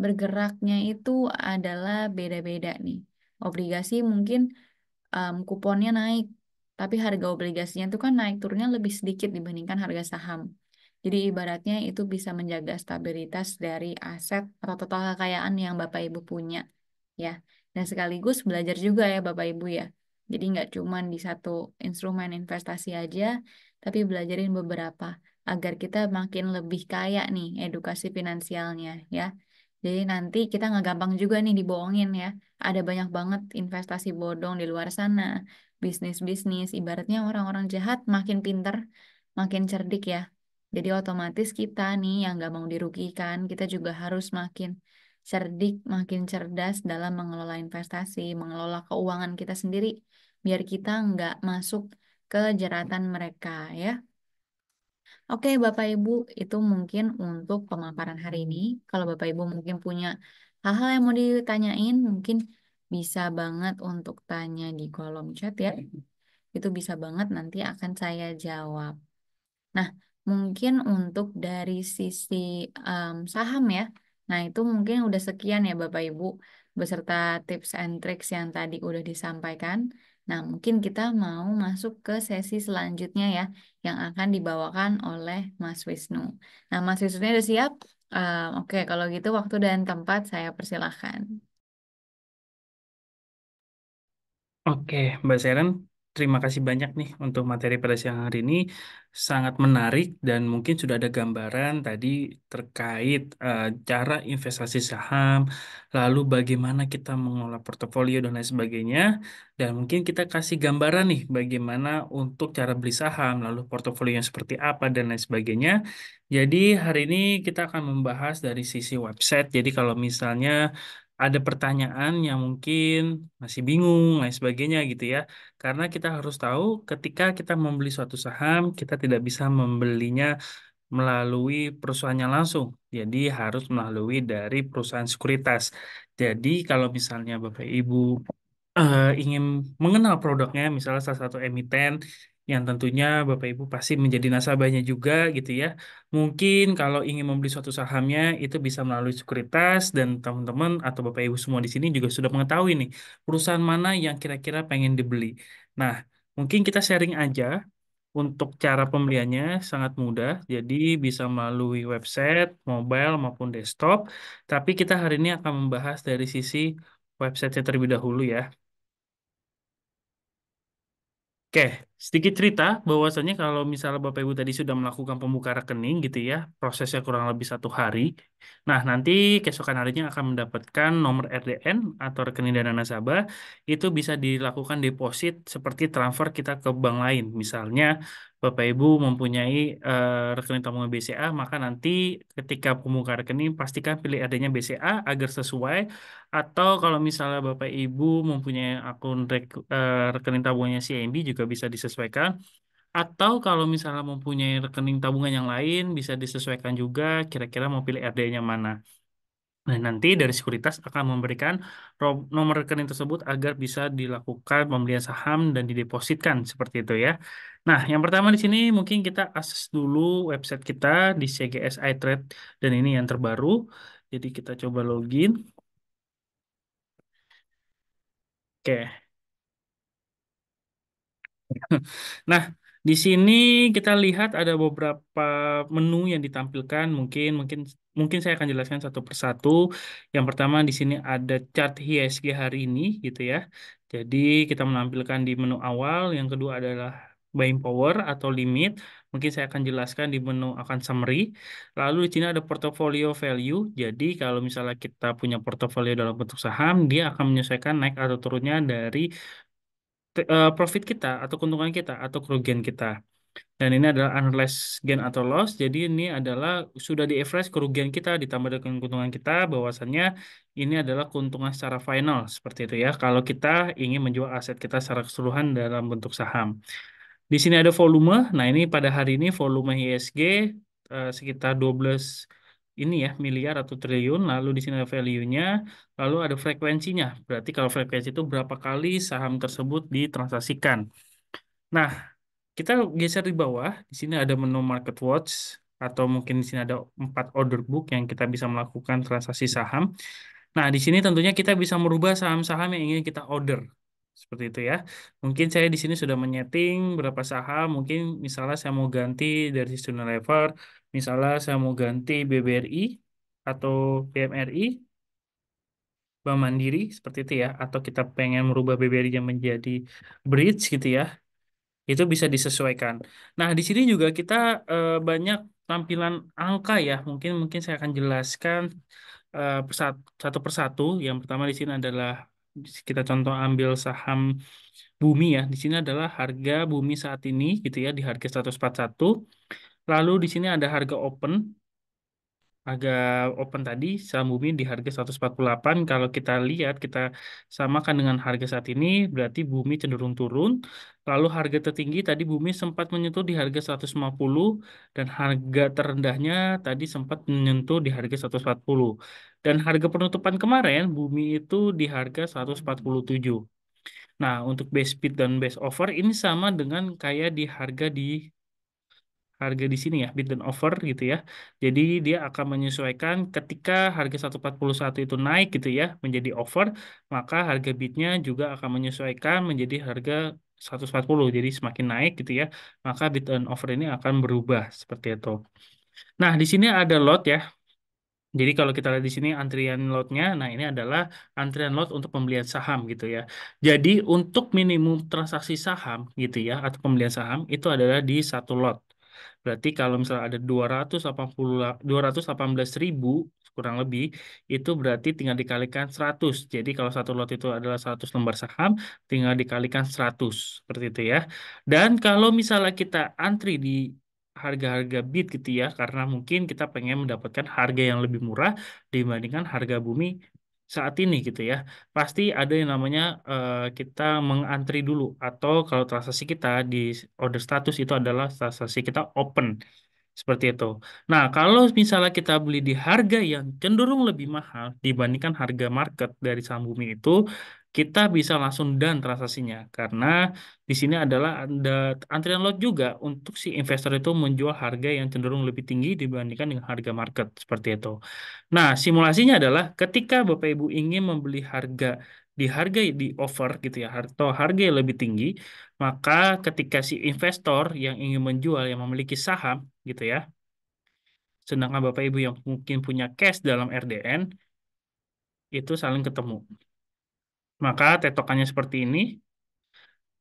bergeraknya itu adalah beda-beda nih. Obligasi mungkin kuponnya naik, tapi harga obligasinya itu kan naik turunnya lebih sedikit dibandingkan harga saham. Jadi ibaratnya itu bisa menjaga stabilitas dari aset atau total kekayaan yang Bapak Ibu punya, ya. Dan sekaligus belajar juga ya Bapak Ibu ya. Jadi nggak cuma di satu instrumen investasi aja, tapi belajarin beberapa agar kita makin lebih kaya nih edukasi finansialnya ya. Jadi nanti kita nggak gampang juga nih dibohongin ya. Ada banyak banget investasi bodong di luar sana, bisnis-bisnis. Ibaratnya orang-orang jahat makin pinter, makin cerdik ya. Jadi otomatis kita nih yang nggak mau dirugikan, kita juga harus makin cerdik, makin cerdas dalam mengelola investasi, mengelola keuangan kita sendiri, biar kita nggak masuk ke jeratan mereka ya. Oke, Bapak Ibu, itu mungkin untuk pemaparan hari ini. Kalau Bapak Ibu mungkin punya hal-hal yang mau ditanyain, mungkin bisa banget untuk tanya di kolom chat ya. Itu bisa banget nanti akan saya jawab. Nah, mungkin untuk dari sisi saham ya. Nah, itu mungkin udah sekian ya Bapak Ibu beserta tips and tricks yang tadi udah disampaikan. Nah, mungkin kita mau masuk ke sesi selanjutnya ya yang akan dibawakan oleh Mas Wisnu. Nah, Mas Wisnu udah siap? Oke, kalau gitu waktu dan tempat saya persilahkan. Oke, Mbak Seren, terima kasih banyak nih untuk materi pada siang hari ini. Sangat menarik dan mungkin sudah ada gambaran tadi terkait cara investasi saham, lalu bagaimana kita mengelola portofolio dan lain sebagainya. Dan mungkin kita kasih gambaran nih bagaimana untuk cara beli saham, lalu portofolio yang seperti apa dan lain sebagainya. Jadi hari ini kita akan membahas dari sisi website. Jadi kalau misalnya ada pertanyaan yang mungkin masih bingung, lain sebagainya gitu ya. Karena kita harus tahu ketika kita membeli suatu saham, kita tidak bisa membelinya melalui perusahaannya langsung. Jadi harus melalui dari perusahaan sekuritas. Jadi kalau misalnya Bapak Ibu ingin mengenal produknya, misalnya salah satu emiten yang tentunya Bapak Ibu pasti menjadi nasabahnya juga gitu ya. Mungkin kalau ingin membeli suatu sahamnya itu bisa melalui sekuritas dan teman-teman atau Bapak Ibu semua di sini juga sudah mengetahui nih perusahaan mana yang kira-kira pengen dibeli. Nah, mungkin kita sharing aja untuk cara pembeliannya sangat mudah, jadi bisa melalui website, mobile maupun desktop. Tapi kita hari ini akan membahas dari sisi website terlebih dahulu ya. Oke, sedikit cerita bahwasanya kalau misalnya Bapak Ibu tadi sudah melakukan pembuka rekening gitu ya, prosesnya kurang lebih 1 hari. Nah, nanti keesokan harinya akan mendapatkan nomor RDN atau rekening dana nasabah. Itu bisa dilakukan deposit seperti transfer kita ke bank lain. Misalnya Bapak Ibu mempunyai rekening tabungan BCA, maka nanti ketika pembuka rekening pastikan pilih RD-nya BCA agar sesuai atau kalau misalnya Bapak Ibu mempunyai akun rekening tabungannya CIMB juga bisa disesuaikan. Atau kalau misalnya mempunyai rekening tabungan yang lain bisa disesuaikan juga kira-kira mau pilih RD-nya mana. Nah, nanti dari sekuritas akan memberikan nomor rekening tersebut agar bisa dilakukan pembelian saham dan didepositkan seperti itu ya. Nah, yang pertama di sini mungkin kita akses dulu website kita di CGS iTrade dan ini yang terbaru. Jadi kita coba login. Oke. Nah, di sini kita lihat ada beberapa menu yang ditampilkan. Mungkin mungkin mungkin saya akan jelaskan satu persatu. Yang pertama di sini ada chart IHSG hari ini gitu ya. Jadi kita menampilkan di menu awal. Yang kedua adalah buying power atau limit. Mungkin saya akan jelaskan di menu akan summary. Lalu di sini ada portfolio value. Jadi kalau misalnya kita punya portofolio dalam bentuk saham, dia akan menyesuaikan naik atau turunnya dari profit kita atau keuntungan kita atau kerugian kita. Dan ini adalah unrealized gain atau loss. Jadi ini adalah sudah di average kerugian kita ditambah dengan keuntungan kita bahwasannya ini adalah keuntungan secara final seperti itu ya. Kalau kita ingin menjual aset kita secara keseluruhan dalam bentuk saham. Di sini ada volume. Nah, ini pada hari ini volume ISG sekitar 12 ini ya, miliar atau triliun, lalu di sini ada value-nya, lalu ada frekuensinya. Berarti kalau frekuensi itu berapa kali saham tersebut ditransaksikan. Nah, kita geser di bawah, di sini ada menu Market Watch, atau mungkin di sini ada 4 order book yang kita bisa melakukan transaksi saham. Nah, di sini tentunya kita bisa merubah saham-saham yang ingin kita order. Seperti itu ya. Mungkin saya di sini sudah menyeting berapa saham. Mungkin misalnya saya mau ganti dari Unilever, misalnya saya mau ganti BBRI atau BMRI, Bank Mandiri, seperti itu ya. Atau kita pengen merubah BBRI yang menjadi Bridge gitu ya. Itu bisa disesuaikan. Nah, di sini juga kita banyak tampilan angka ya. Mungkin mungkin saya akan jelaskan satu persatu. Yang pertama di sini adalah kita contoh ambil saham bumi ya. Di sini adalah harga bumi saat ini gitu ya di harga 141. Lalu di sini ada harga open. Harga open tadi saham bumi di harga 148. Kalau kita lihat kita samakan dengan harga saat ini berarti bumi cenderung turun. Lalu harga tertinggi tadi bumi sempat menyentuh di harga 150 dan harga terendahnya tadi sempat menyentuh di harga 140. Dan harga penutupan kemarin bumi itu di harga 147. Nah, untuk base bid dan base offer ini sama dengan kayak di harga di sini ya, bid dan offer gitu ya. Jadi dia akan menyesuaikan ketika harga 141 itu naik gitu ya, menjadi offer, maka harga bidnya juga akan menyesuaikan menjadi harga 140. Jadi semakin naik gitu ya, maka bid dan offer ini akan berubah seperti itu. Nah, di sini ada lot ya. Jadi kalau kita lihat di sini antrian lotnya, nah ini adalah antrian lot untuk pembelian saham gitu ya. Jadi untuk minimum transaksi saham gitu ya atau pembelian saham itu adalah di satu lot. Berarti kalau misalnya ada 218 ribu kurang lebih itu berarti tinggal dikalikan 100. Jadi kalau satu lot itu adalah 100 lembar saham, tinggal dikalikan 100 seperti itu ya. Dan kalau misalnya kita antri di harga-harga bid gitu ya karena mungkin kita pengen mendapatkan harga yang lebih murah dibandingkan harga bumi saat ini gitu ya. Pasti ada yang namanya kita mengantri dulu atau kalau transaksi kita di order status itu adalah transaksi kita open. Seperti itu. Nah, kalau misalnya kita beli di harga yang cenderung lebih mahal dibandingkan harga market dari saham bumi itu, kita bisa langsung dan transaksinya. Karena di sini adalah ada antrian lot juga untuk si investor itu menjual harga yang cenderung lebih tinggi dibandingkan dengan harga market. Seperti itu. Nah, simulasinya adalah ketika Bapak Ibu ingin membeli di offer gitu ya, atau harga yang lebih tinggi, maka ketika si investor yang ingin menjual yang memiliki saham gitu ya. Sedangkan Bapak Ibu yang mungkin punya cash dalam RDN itu saling ketemu. Maka tetokannya seperti ini,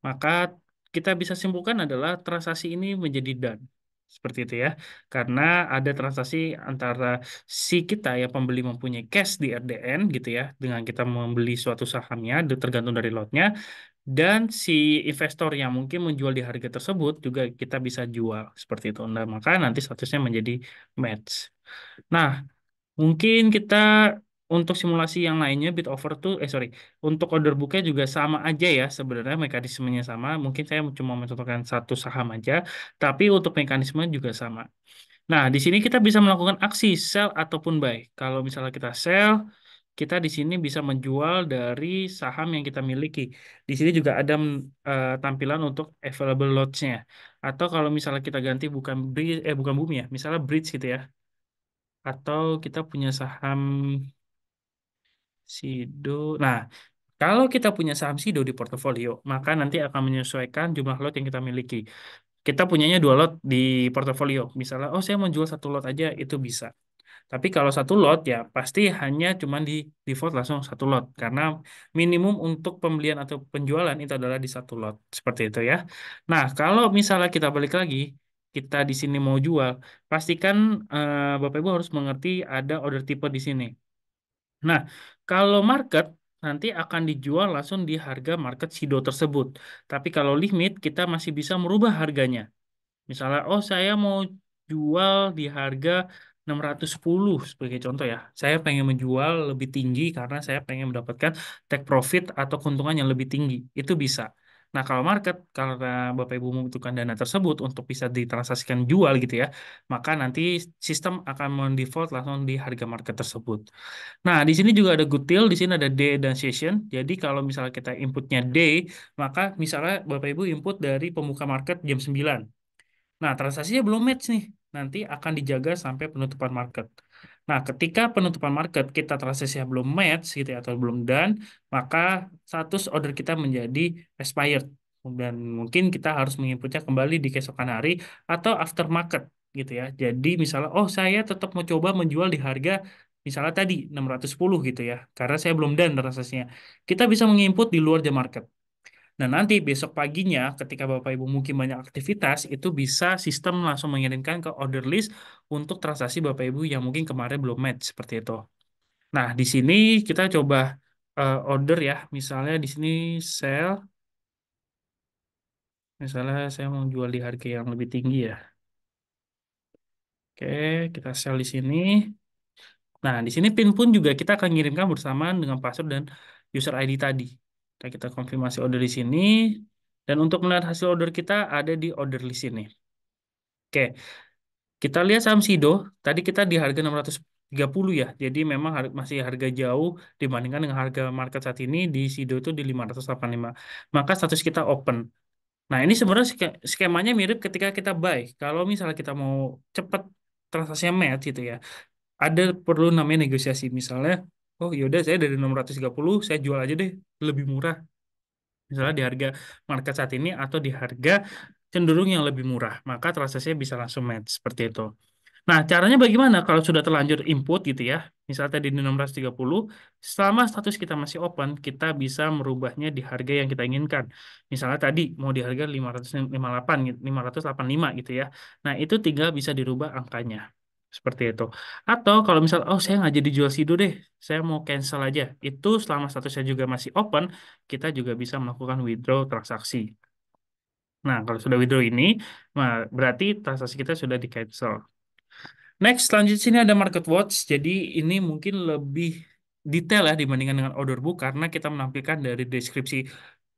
maka kita bisa simpulkan adalah transaksi ini menjadi done. Seperti itu ya. Karena ada transaksi antara si kita yang pembeli mempunyai cash di RDN gitu ya, dengan kita membeli suatu sahamnya tergantung dari lotnya dan si investor yang mungkin menjual di harga tersebut juga kita bisa jual seperti itu. Nah, maka nanti statusnya menjadi match. Nah, mungkin kita untuk simulasi yang lainnya bid over tuh sorry untuk order booknya juga sama aja ya sebenarnya mekanismenya sama. Mungkin saya cuma mencontohkan satu saham aja, tapi untuk mekanisme juga sama. Nah, di sini kita bisa melakukan aksi sell ataupun buy. Kalau misalnya kita sell, kita di sini bisa menjual dari saham yang kita miliki. Di sini juga ada tampilan untuk available lots-nya. Atau kalau misalnya kita ganti bukan bumi ya, misalnya bridge gitu ya. Atau kita punya saham Sido. Nah, kalau kita punya saham Sido di portofolio, maka nanti akan menyesuaikan jumlah lot yang kita miliki. Kita punyanya 2 lot di portofolio. Misalnya, oh saya mau jual 1 lot aja, itu bisa. Tapi kalau 1 lot ya pasti hanya cuman di default langsung 1 lot. Karena minimum untuk pembelian atau penjualan itu adalah di 1 lot. Seperti itu ya. Nah, kalau misalnya kita balik lagi, kita di sini mau jual, pastikan Bapak Ibu harus mengerti ada order tipe di sini. Nah, kalau market nanti akan dijual langsung di harga market Sido tersebut. Tapi kalau limit kita masih bisa merubah harganya. Misalnya, oh saya mau jual di harga 610 sebagai contoh ya. Saya pengen menjual lebih tinggi karena saya pengen mendapatkan take profit atau keuntungan yang lebih tinggi. Itu bisa. Nah, kalau market, karena Bapak Ibu membutuhkan dana tersebut untuk bisa ditransaksikan jual gitu ya, maka nanti sistem akan mendefault langsung di harga market tersebut. Nah, di sini juga ada good deal, di sini ada day dan session. Jadi kalau misalnya kita inputnya day, maka misalnya Bapak Ibu input dari pembuka market jam 9. Nah, transaksinya belum match nih. Nanti akan dijaga sampai penutupan market. Nah, ketika penutupan market kita transaksinya belum match gitu ya, atau belum done, maka status order kita menjadi expired. Dan mungkin kita harus menginputnya kembali di keesokan hari atau after market gitu ya. Jadi misalnya, oh saya tetap mau coba menjual di harga misalnya tadi 610 gitu ya. Karena saya belum done transaksinya. Kita bisa menginput di luar jam market. Nah, nanti besok paginya ketika Bapak Ibu mungkin banyak aktivitas, itu bisa sistem langsung mengirimkan ke order list untuk transaksi Bapak Ibu yang mungkin kemarin belum match seperti itu. Nah, di sini kita coba order ya. Misalnya di sini sell, misalnya saya mau jual di harga yang lebih tinggi ya. Oke, kita sell di sini. Nah, di sini PIN pun juga kita akan kirimkan bersamaan dengan password dan user ID tadi. Kita konfirmasi order di sini. Dan untuk melihat hasil order kita ada di order list ini. Oke, kita lihat saham Sido, tadi kita di harga 630 ya. Jadi memang masih harga jauh dibandingkan dengan harga market saat ini di Sido itu di 585. Maka status kita open. Nah, ini sebenarnya skemanya mirip ketika kita buy. Kalau misalnya kita mau cepat transaksinya match gitu ya. Ada perlu namanya negosiasi. Misalnya, oh yaudah saya dari 630 saya jual aja deh lebih murah. Misalnya di harga market saat ini atau di harga cenderung yang lebih murah. Maka transaksinya bisa langsung match seperti itu. Nah, caranya bagaimana kalau sudah terlanjur input gitu ya? Misalnya tadi di 630, selama status kita masih open, kita bisa merubahnya di harga yang kita inginkan. Misalnya tadi mau di harga 558, 585 gitu ya. Nah, itu tinggal bisa dirubah angkanya. Seperti itu. Atau kalau misal, oh saya nggak jadi jual Sido deh, saya mau cancel aja. Itu selama statusnya juga masih open, kita juga bisa melakukan withdraw transaksi. Nah, kalau sudah withdraw ini, nah, berarti transaksi kita sudah di cancel. Next, selanjutnya sini ada market watch. Jadi ini mungkin lebih detail ya dibandingkan dengan order book karena kita menampilkan dari deskripsi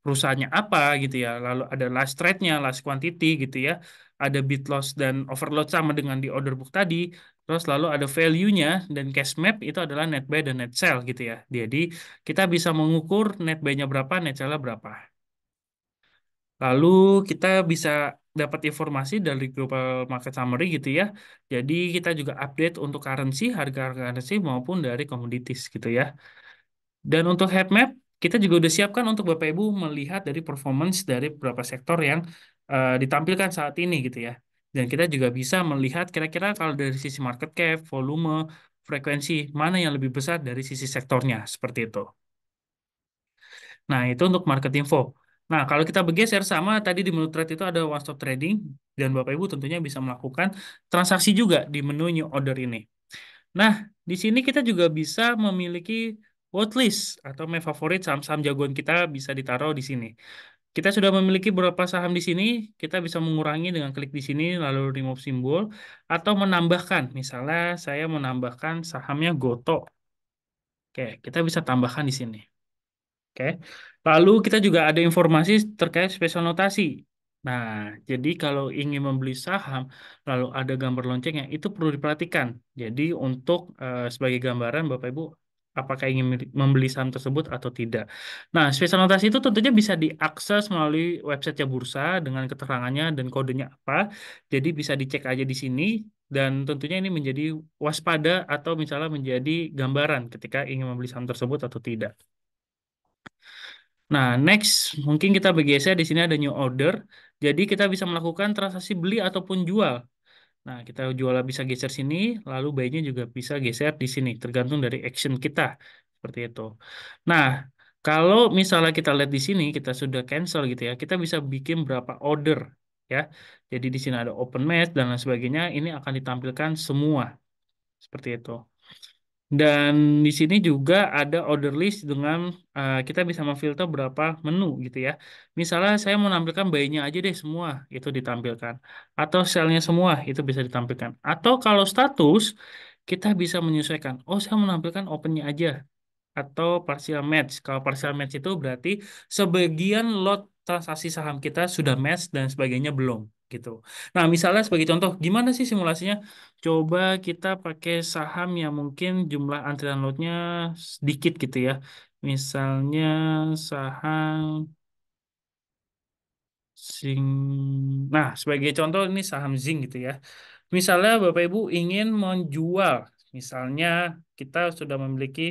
perusahaannya apa gitu ya. Lalu ada last trade-nya, last quantity gitu ya. Ada bid loss dan overload sama dengan di order book tadi. Terus lalu ada value-nya dan cash map itu adalah net buy dan net sell gitu ya. Jadi kita bisa mengukur net buy-nya berapa, net sell-nya berapa. Lalu kita bisa dapat informasi dari global market summary gitu ya. Jadi kita juga update untuk currency, harga currency maupun dari commodities gitu ya. Dan untuk heat map, kita juga udah siapkan untuk Bapak Ibu melihat dari performance dari beberapa sektor yang ditampilkan saat ini gitu ya. Dan kita juga bisa melihat kira-kira kalau dari sisi market cap, volume, frekuensi, mana yang lebih besar dari sisi sektornya, seperti itu. Nah, itu untuk market info. Nah, kalau kita bergeser sama tadi di menu trade itu ada one stop trading dan Bapak Ibu tentunya bisa melakukan transaksi juga di menu new order ini. Nah, di sini kita juga bisa memiliki watchlist atau my favorit saham-saham jagoan kita bisa ditaruh di sini. Kita sudah memiliki beberapa saham di sini, kita bisa mengurangi dengan klik di sini lalu remove simbol atau menambahkan. Misalnya saya menambahkan sahamnya Goto. Oke, kita bisa tambahkan di sini. Oke. Lalu kita juga ada informasi terkait spesial notasi. Nah, jadi kalau ingin membeli saham, lalu ada gambar loncengnya, itu perlu diperhatikan. Jadi untuk sebagai gambaran, Bapak Ibu, apakah ingin membeli saham tersebut atau tidak. Nah, spesial notasi itu tentunya bisa diakses melalui website bursa dengan keterangannya dan kodenya apa. Jadi bisa dicek aja di sini. Dan tentunya ini menjadi waspada atau misalnya menjadi gambaran ketika ingin membeli saham tersebut atau tidak. Nah, next mungkin kita bergeser di sini ada new order. Jadi kita bisa melakukan transaksi beli ataupun jual. Nah, kita jual bisa geser sini, lalu buy-nya juga bisa geser di sini, tergantung dari action kita. Seperti itu. Nah, kalau misalnya kita lihat di sini, kita sudah cancel gitu ya, kita bisa bikin berapa order ya. Jadi di sini ada open match dan lain sebagainya, ini akan ditampilkan semua. Seperti itu. Dan di sini juga ada order list dengan kita bisa memfilter berapa menu gitu ya. Misalnya saya menampilkan buy-nya aja deh semua, itu ditampilkan. Atau sell-nya semua, itu bisa ditampilkan. Atau kalau status, kita bisa menyesuaikan. Oh, saya menampilkan open-nya aja. Atau partial match. Kalau partial match itu berarti sebagian lot transaksi saham kita sudah match dan sebagainya belum gitu. Nah, misalnya sebagai contoh, gimana sih simulasinya? Coba kita pakai saham yang mungkin jumlah antrian lotnya sedikit gitu ya. Misalnya saham Zing. Nah, sebagai contoh ini saham Zing gitu ya. Misalnya Bapak Ibu ingin menjual, misalnya kita sudah memiliki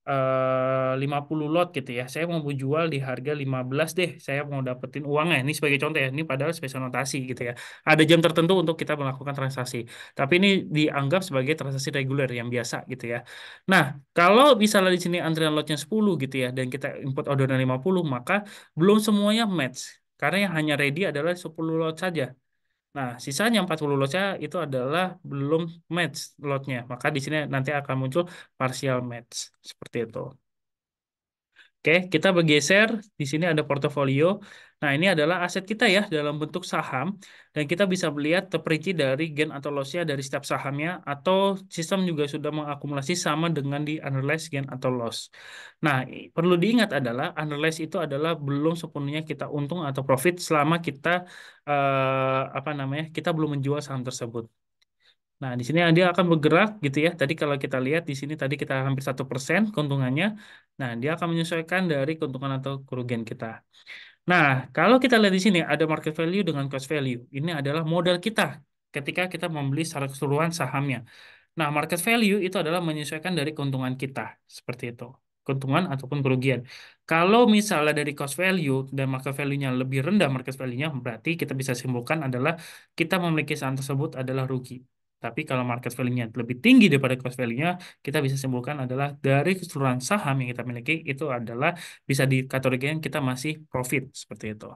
50 lot gitu ya. Saya mau jual di harga 15 deh. Saya mau dapetin uangnya. Ini sebagai contoh ya. Ini padahal spesial notasi gitu ya. Ada jam tertentu untuk kita melakukan transaksi. Tapi ini dianggap sebagai transaksi reguler yang biasa gitu ya. Nah, kalau misalnya di sini antrian lotnya 10 gitu ya dan kita input orderan 50, maka belum semuanya match. Karena yang hanya ready adalah 10 lot saja. Nah, sisanya 40 lotnya itu adalah belum match lotnya. Maka di sini nanti akan muncul partial match. Seperti itu. Oke, kita bergeser. Di sini ada portofolio. Nah, ini adalah aset kita ya dalam bentuk saham. Dan kita bisa melihat terperinci dari gain atau loss-nya dari setiap sahamnya. Atau sistem juga sudah mengakumulasi sama dengan di unrealized gain atau loss. Nah, perlu diingat adalah unrealized itu adalah belum sepenuhnya kita untung atau profit selama kita apa namanya, kita belum menjual saham tersebut. Nah, di sini dia akan bergerak gitu ya. Tadi kalau kita lihat di sini tadi kita hampir 1% keuntungannya. Nah, dia akan menyesuaikan dari keuntungan atau kerugian kita. Nah, kalau kita lihat di sini ada market value dengan cost value. Ini adalah modal kita ketika kita membeli secara keseluruhan sahamnya. Nah, market value itu adalah menyesuaikan dari keuntungan kita, seperti itu. Keuntungan ataupun kerugian. Kalau misalnya dari cost value dan market value-nya lebih rendah market value-nya, berarti kita bisa simpulkan adalah kita memiliki saham tersebut adalah rugi. Tapi kalau market value-nya lebih tinggi daripada cost value-nya, kita bisa simpulkan adalah dari keseluruhan saham yang kita miliki itu adalah bisa dikategorikan kita masih profit, seperti itu.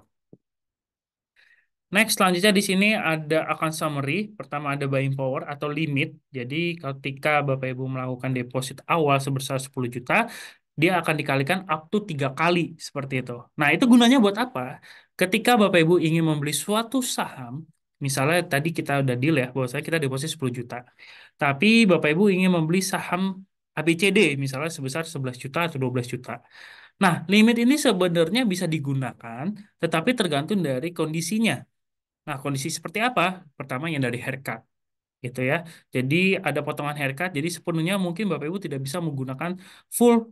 Next, selanjutnya di sini ada account summary. Pertama ada buying power atau limit. Jadi ketika Bapak Ibu melakukan deposit awal sebesar 10 juta, dia akan dikalikan up to 3 kali seperti itu. Nah, itu gunanya buat apa? Ketika Bapak Ibu ingin membeli suatu saham, misalnya tadi kita udah deal ya, bahwasanya kita deposit 10 juta. Tapi Bapak Ibu ingin membeli saham ABCD, misalnya sebesar 11 juta atau 12 juta. Nah, limit ini sebenarnya bisa digunakan, tetapi tergantung dari kondisinya. Nah, kondisi seperti apa? Pertama yang dari haircut, gitu ya. Jadi ada potongan haircut, jadi sepenuhnya mungkin Bapak Ibu tidak bisa menggunakan full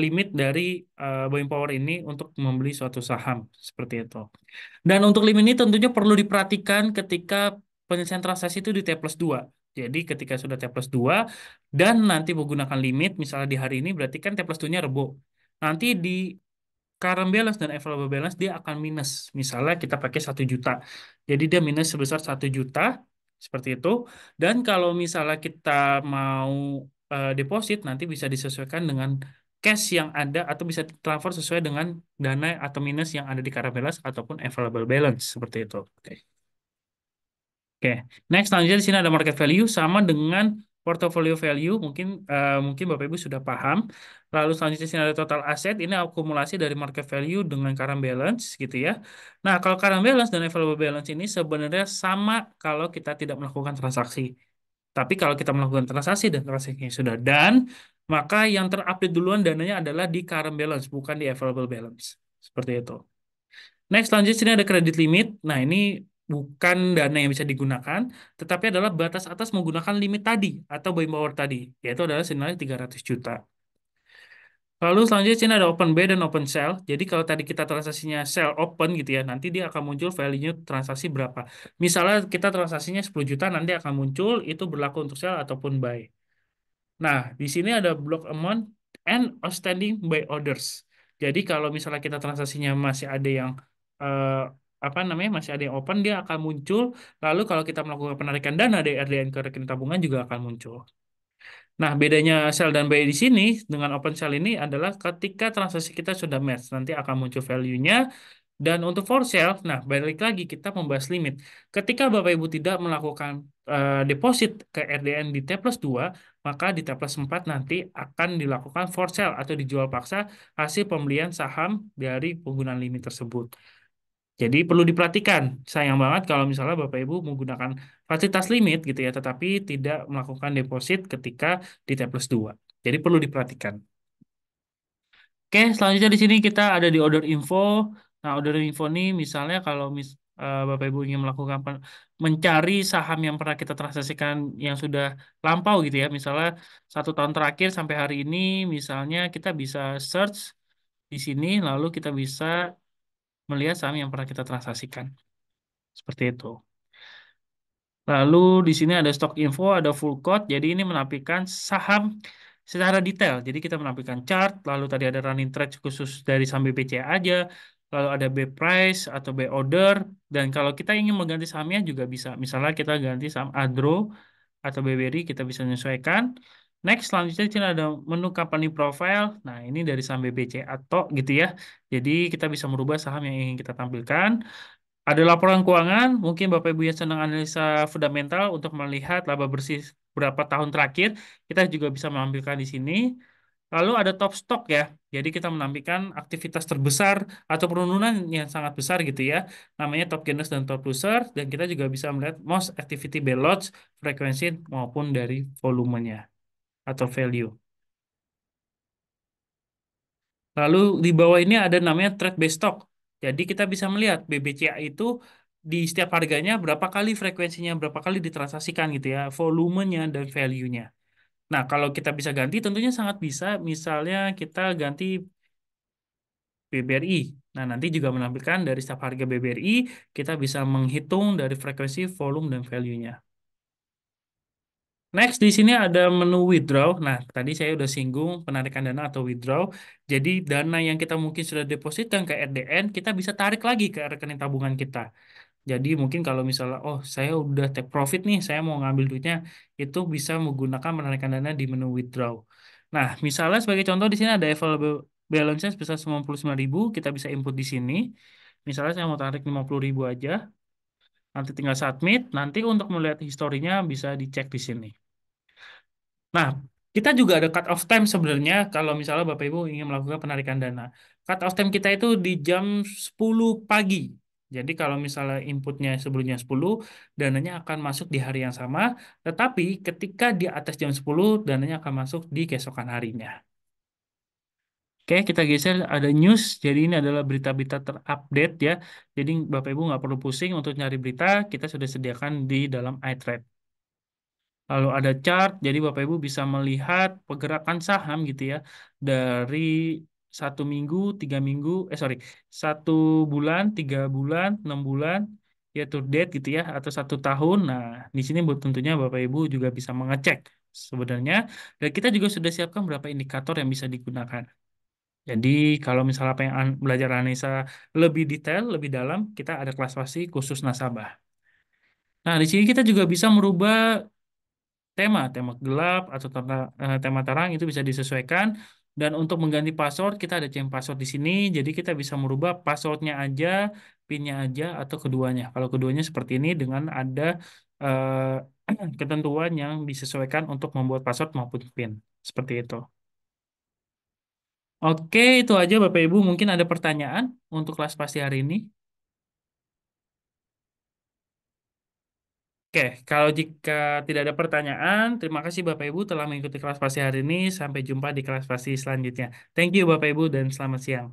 limit dari buying power ini untuk membeli suatu saham, seperti itu. Dan untuk limit ini tentunya perlu diperhatikan ketika penyelesaian transaksi itu di T plus 2. Jadi ketika sudah T plus 2 dan nanti menggunakan limit, misalnya di hari ini berarti kan T plus 2-nya rebo. Nanti di current balance dan available balance dia akan minus. Misalnya kita pakai 1 juta. Jadi dia minus sebesar 1 juta. Seperti itu. Dan kalau misalnya kita mau deposit nanti bisa disesuaikan dengan cash yang ada atau bisa transfer sesuai dengan dana atau minus yang ada di current balance ataupun available balance. Seperti itu. Oke. Oke, next selanjutnya di sini ada market value sama dengan portfolio value. Mungkin Bapak Ibu sudah paham. Lalu selanjutnya di sini ada total aset. Ini akumulasi dari market value dengan current balance gitu ya. Nah, kalau current balance dan available balance ini sebenarnya sama kalau kita tidak melakukan transaksi. Tapi kalau kita melakukan transaksi dan transaksinya sudah done, maka yang terupdate duluan dananya adalah di current balance, bukan di available balance. Seperti itu. Next, selanjutnya sini ada kredit limit. Nah, ini bukan dana yang bisa digunakan, tetapi adalah batas atas menggunakan limit tadi atau buying power tadi, yaitu adalah senilai 300 juta. Lalu selanjutnya sini ada open buy dan open sell. Jadi kalau tadi kita transaksinya sell open gitu ya, nanti dia akan muncul value transaksi berapa. Misalnya kita transaksinya 10 juta, nanti akan muncul itu berlaku untuk sell ataupun buy. Nah, di sini ada block amount and outstanding buy orders. Jadi kalau misalnya kita transaksinya masih ada yang eh, apa namanya masih ada yang open, dia akan muncul. Lalu kalau kita melakukan penarikan dana dari RDN ke rekening tabungan juga akan muncul. Nah, bedanya sell dan buy di sini dengan open sell ini adalah ketika transaksi kita sudah match, nanti akan muncul value-nya. Dan untuk for sale, nah balik lagi kita membahas limit. Ketika Bapak Ibu tidak melakukan deposit ke RDN di T plus 2, maka di T plus 4 nanti akan dilakukan for sale atau dijual paksa hasil pembelian saham dari penggunaan limit tersebut. Jadi perlu diperhatikan, sayang banget kalau misalnya Bapak Ibu menggunakan fasilitas limit gitu ya, tetapi tidak melakukan deposit ketika di T plus 2. Jadi perlu diperhatikan. Oke, selanjutnya di sini kita ada di order info. Nah, order info ini misalnya kalau Bapak Ibu ingin melakukan mencari saham yang pernah kita transaksikan yang sudah lampau gitu ya, misalnya 1 tahun terakhir sampai hari ini, misalnya kita bisa search di sini, lalu kita bisa melihat saham yang pernah kita transaksikan. Seperti itu. Lalu di sini ada stock info, ada full quote. Jadi ini menampilkan saham secara detail. Jadi kita menampilkan chart, lalu tadi ada running trade khusus dari saham BBCA aja, lalu ada buy price atau buy order. Dan kalau kita ingin mengganti sahamnya juga bisa. Misalnya kita ganti saham Adro atau BBRI, kita bisa menyesuaikan. Next, selanjutnya di sini ada menu company profile. Nah, ini dari saham BBC atau gitu ya. Jadi kita bisa merubah saham yang ingin kita tampilkan. Ada laporan keuangan, mungkin Bapak Ibu yang senang analisa fundamental untuk melihat laba bersih berapa tahun terakhir, kita juga bisa menampilkan di sini. Lalu ada top stock ya, jadi kita menampilkan aktivitas terbesar atau penurunan yang sangat besar gitu ya, namanya top gainers dan top loser, dan kita juga bisa melihat most activity by lots, frekuensi maupun dari volumenya atau value. Lalu di bawah ini ada namanya trade based stock. Jadi kita bisa melihat BBCA itu di setiap harganya berapa kali frekuensinya, berapa kali ditransaksikan gitu ya, volumenya dan value-nya. Nah, kalau kita bisa ganti tentunya sangat bisa. Misalnya kita ganti BBRI. Nah, nanti juga menampilkan dari setiap harga BBRI, kita bisa menghitung dari frekuensi, volume, dan value-nya. Next, di sini ada menu withdraw. Nah, tadi saya udah singgung penarikan dana atau withdraw. Jadi, dana yang kita mungkin sudah depositkan ke RDN, kita bisa tarik lagi ke rekening tabungan kita. Jadi, mungkin kalau misalnya, oh, saya udah take profit nih, saya mau ngambil duitnya, itu bisa menggunakan penarikan dana di menu withdraw. Nah, misalnya sebagai contoh, di sini ada available balance sebesar 99.000, kita bisa input di sini. Misalnya saya mau tarik 50.000 aja, nanti tinggal submit, nanti untuk melihat historinya bisa dicek di sini. Nah, kita juga ada cut off time sebenarnya kalau misalnya Bapak Ibu ingin melakukan penarikan dana. Cut off time kita itu di jam 10 pagi. Jadi kalau misalnya inputnya sebelumnya 10, dananya akan masuk di hari yang sama, tetapi ketika di atas jam 10, dananya akan masuk di keesokan harinya. Oke, kita geser ada news. Jadi ini adalah berita-berita terupdate ya. Jadi Bapak Ibu nggak perlu pusing untuk nyari berita, kita sudah sediakan di dalam iTrade. Lalu ada chart, jadi Bapak Ibu bisa melihat pergerakan saham gitu ya dari 1 minggu, 3 minggu, sorry, 1 bulan, 3 bulan, 6 bulan, ya to date gitu ya, atau 1 tahun. Nah, di sini tentunya Bapak Ibu juga bisa mengecek sebenarnya, dan kita juga sudah siapkan beberapa indikator yang bisa digunakan. Jadi kalau misalnya pengen belajar analisa lebih detail, lebih dalam, kita ada kelas pasti khusus nasabah. Nah, di sini kita juga bisa merubah tema gelap atau tema terang itu bisa disesuaikan. Dan untuk mengganti password kita ada change password di sini, jadi kita bisa merubah passwordnya aja, pinnya aja atau keduanya. Kalau keduanya seperti ini dengan ada ketentuan yang disesuaikan untuk membuat password maupun pin seperti itu. Oke, itu aja Bapak Ibu. Mungkin ada pertanyaan untuk kelas pasti hari ini. Oke, kalau jika tidak ada pertanyaan, terima kasih Bapak Ibu telah mengikuti kelas pasti hari ini. Sampai jumpa di kelas pasti selanjutnya. Thank you Bapak Ibu dan selamat siang.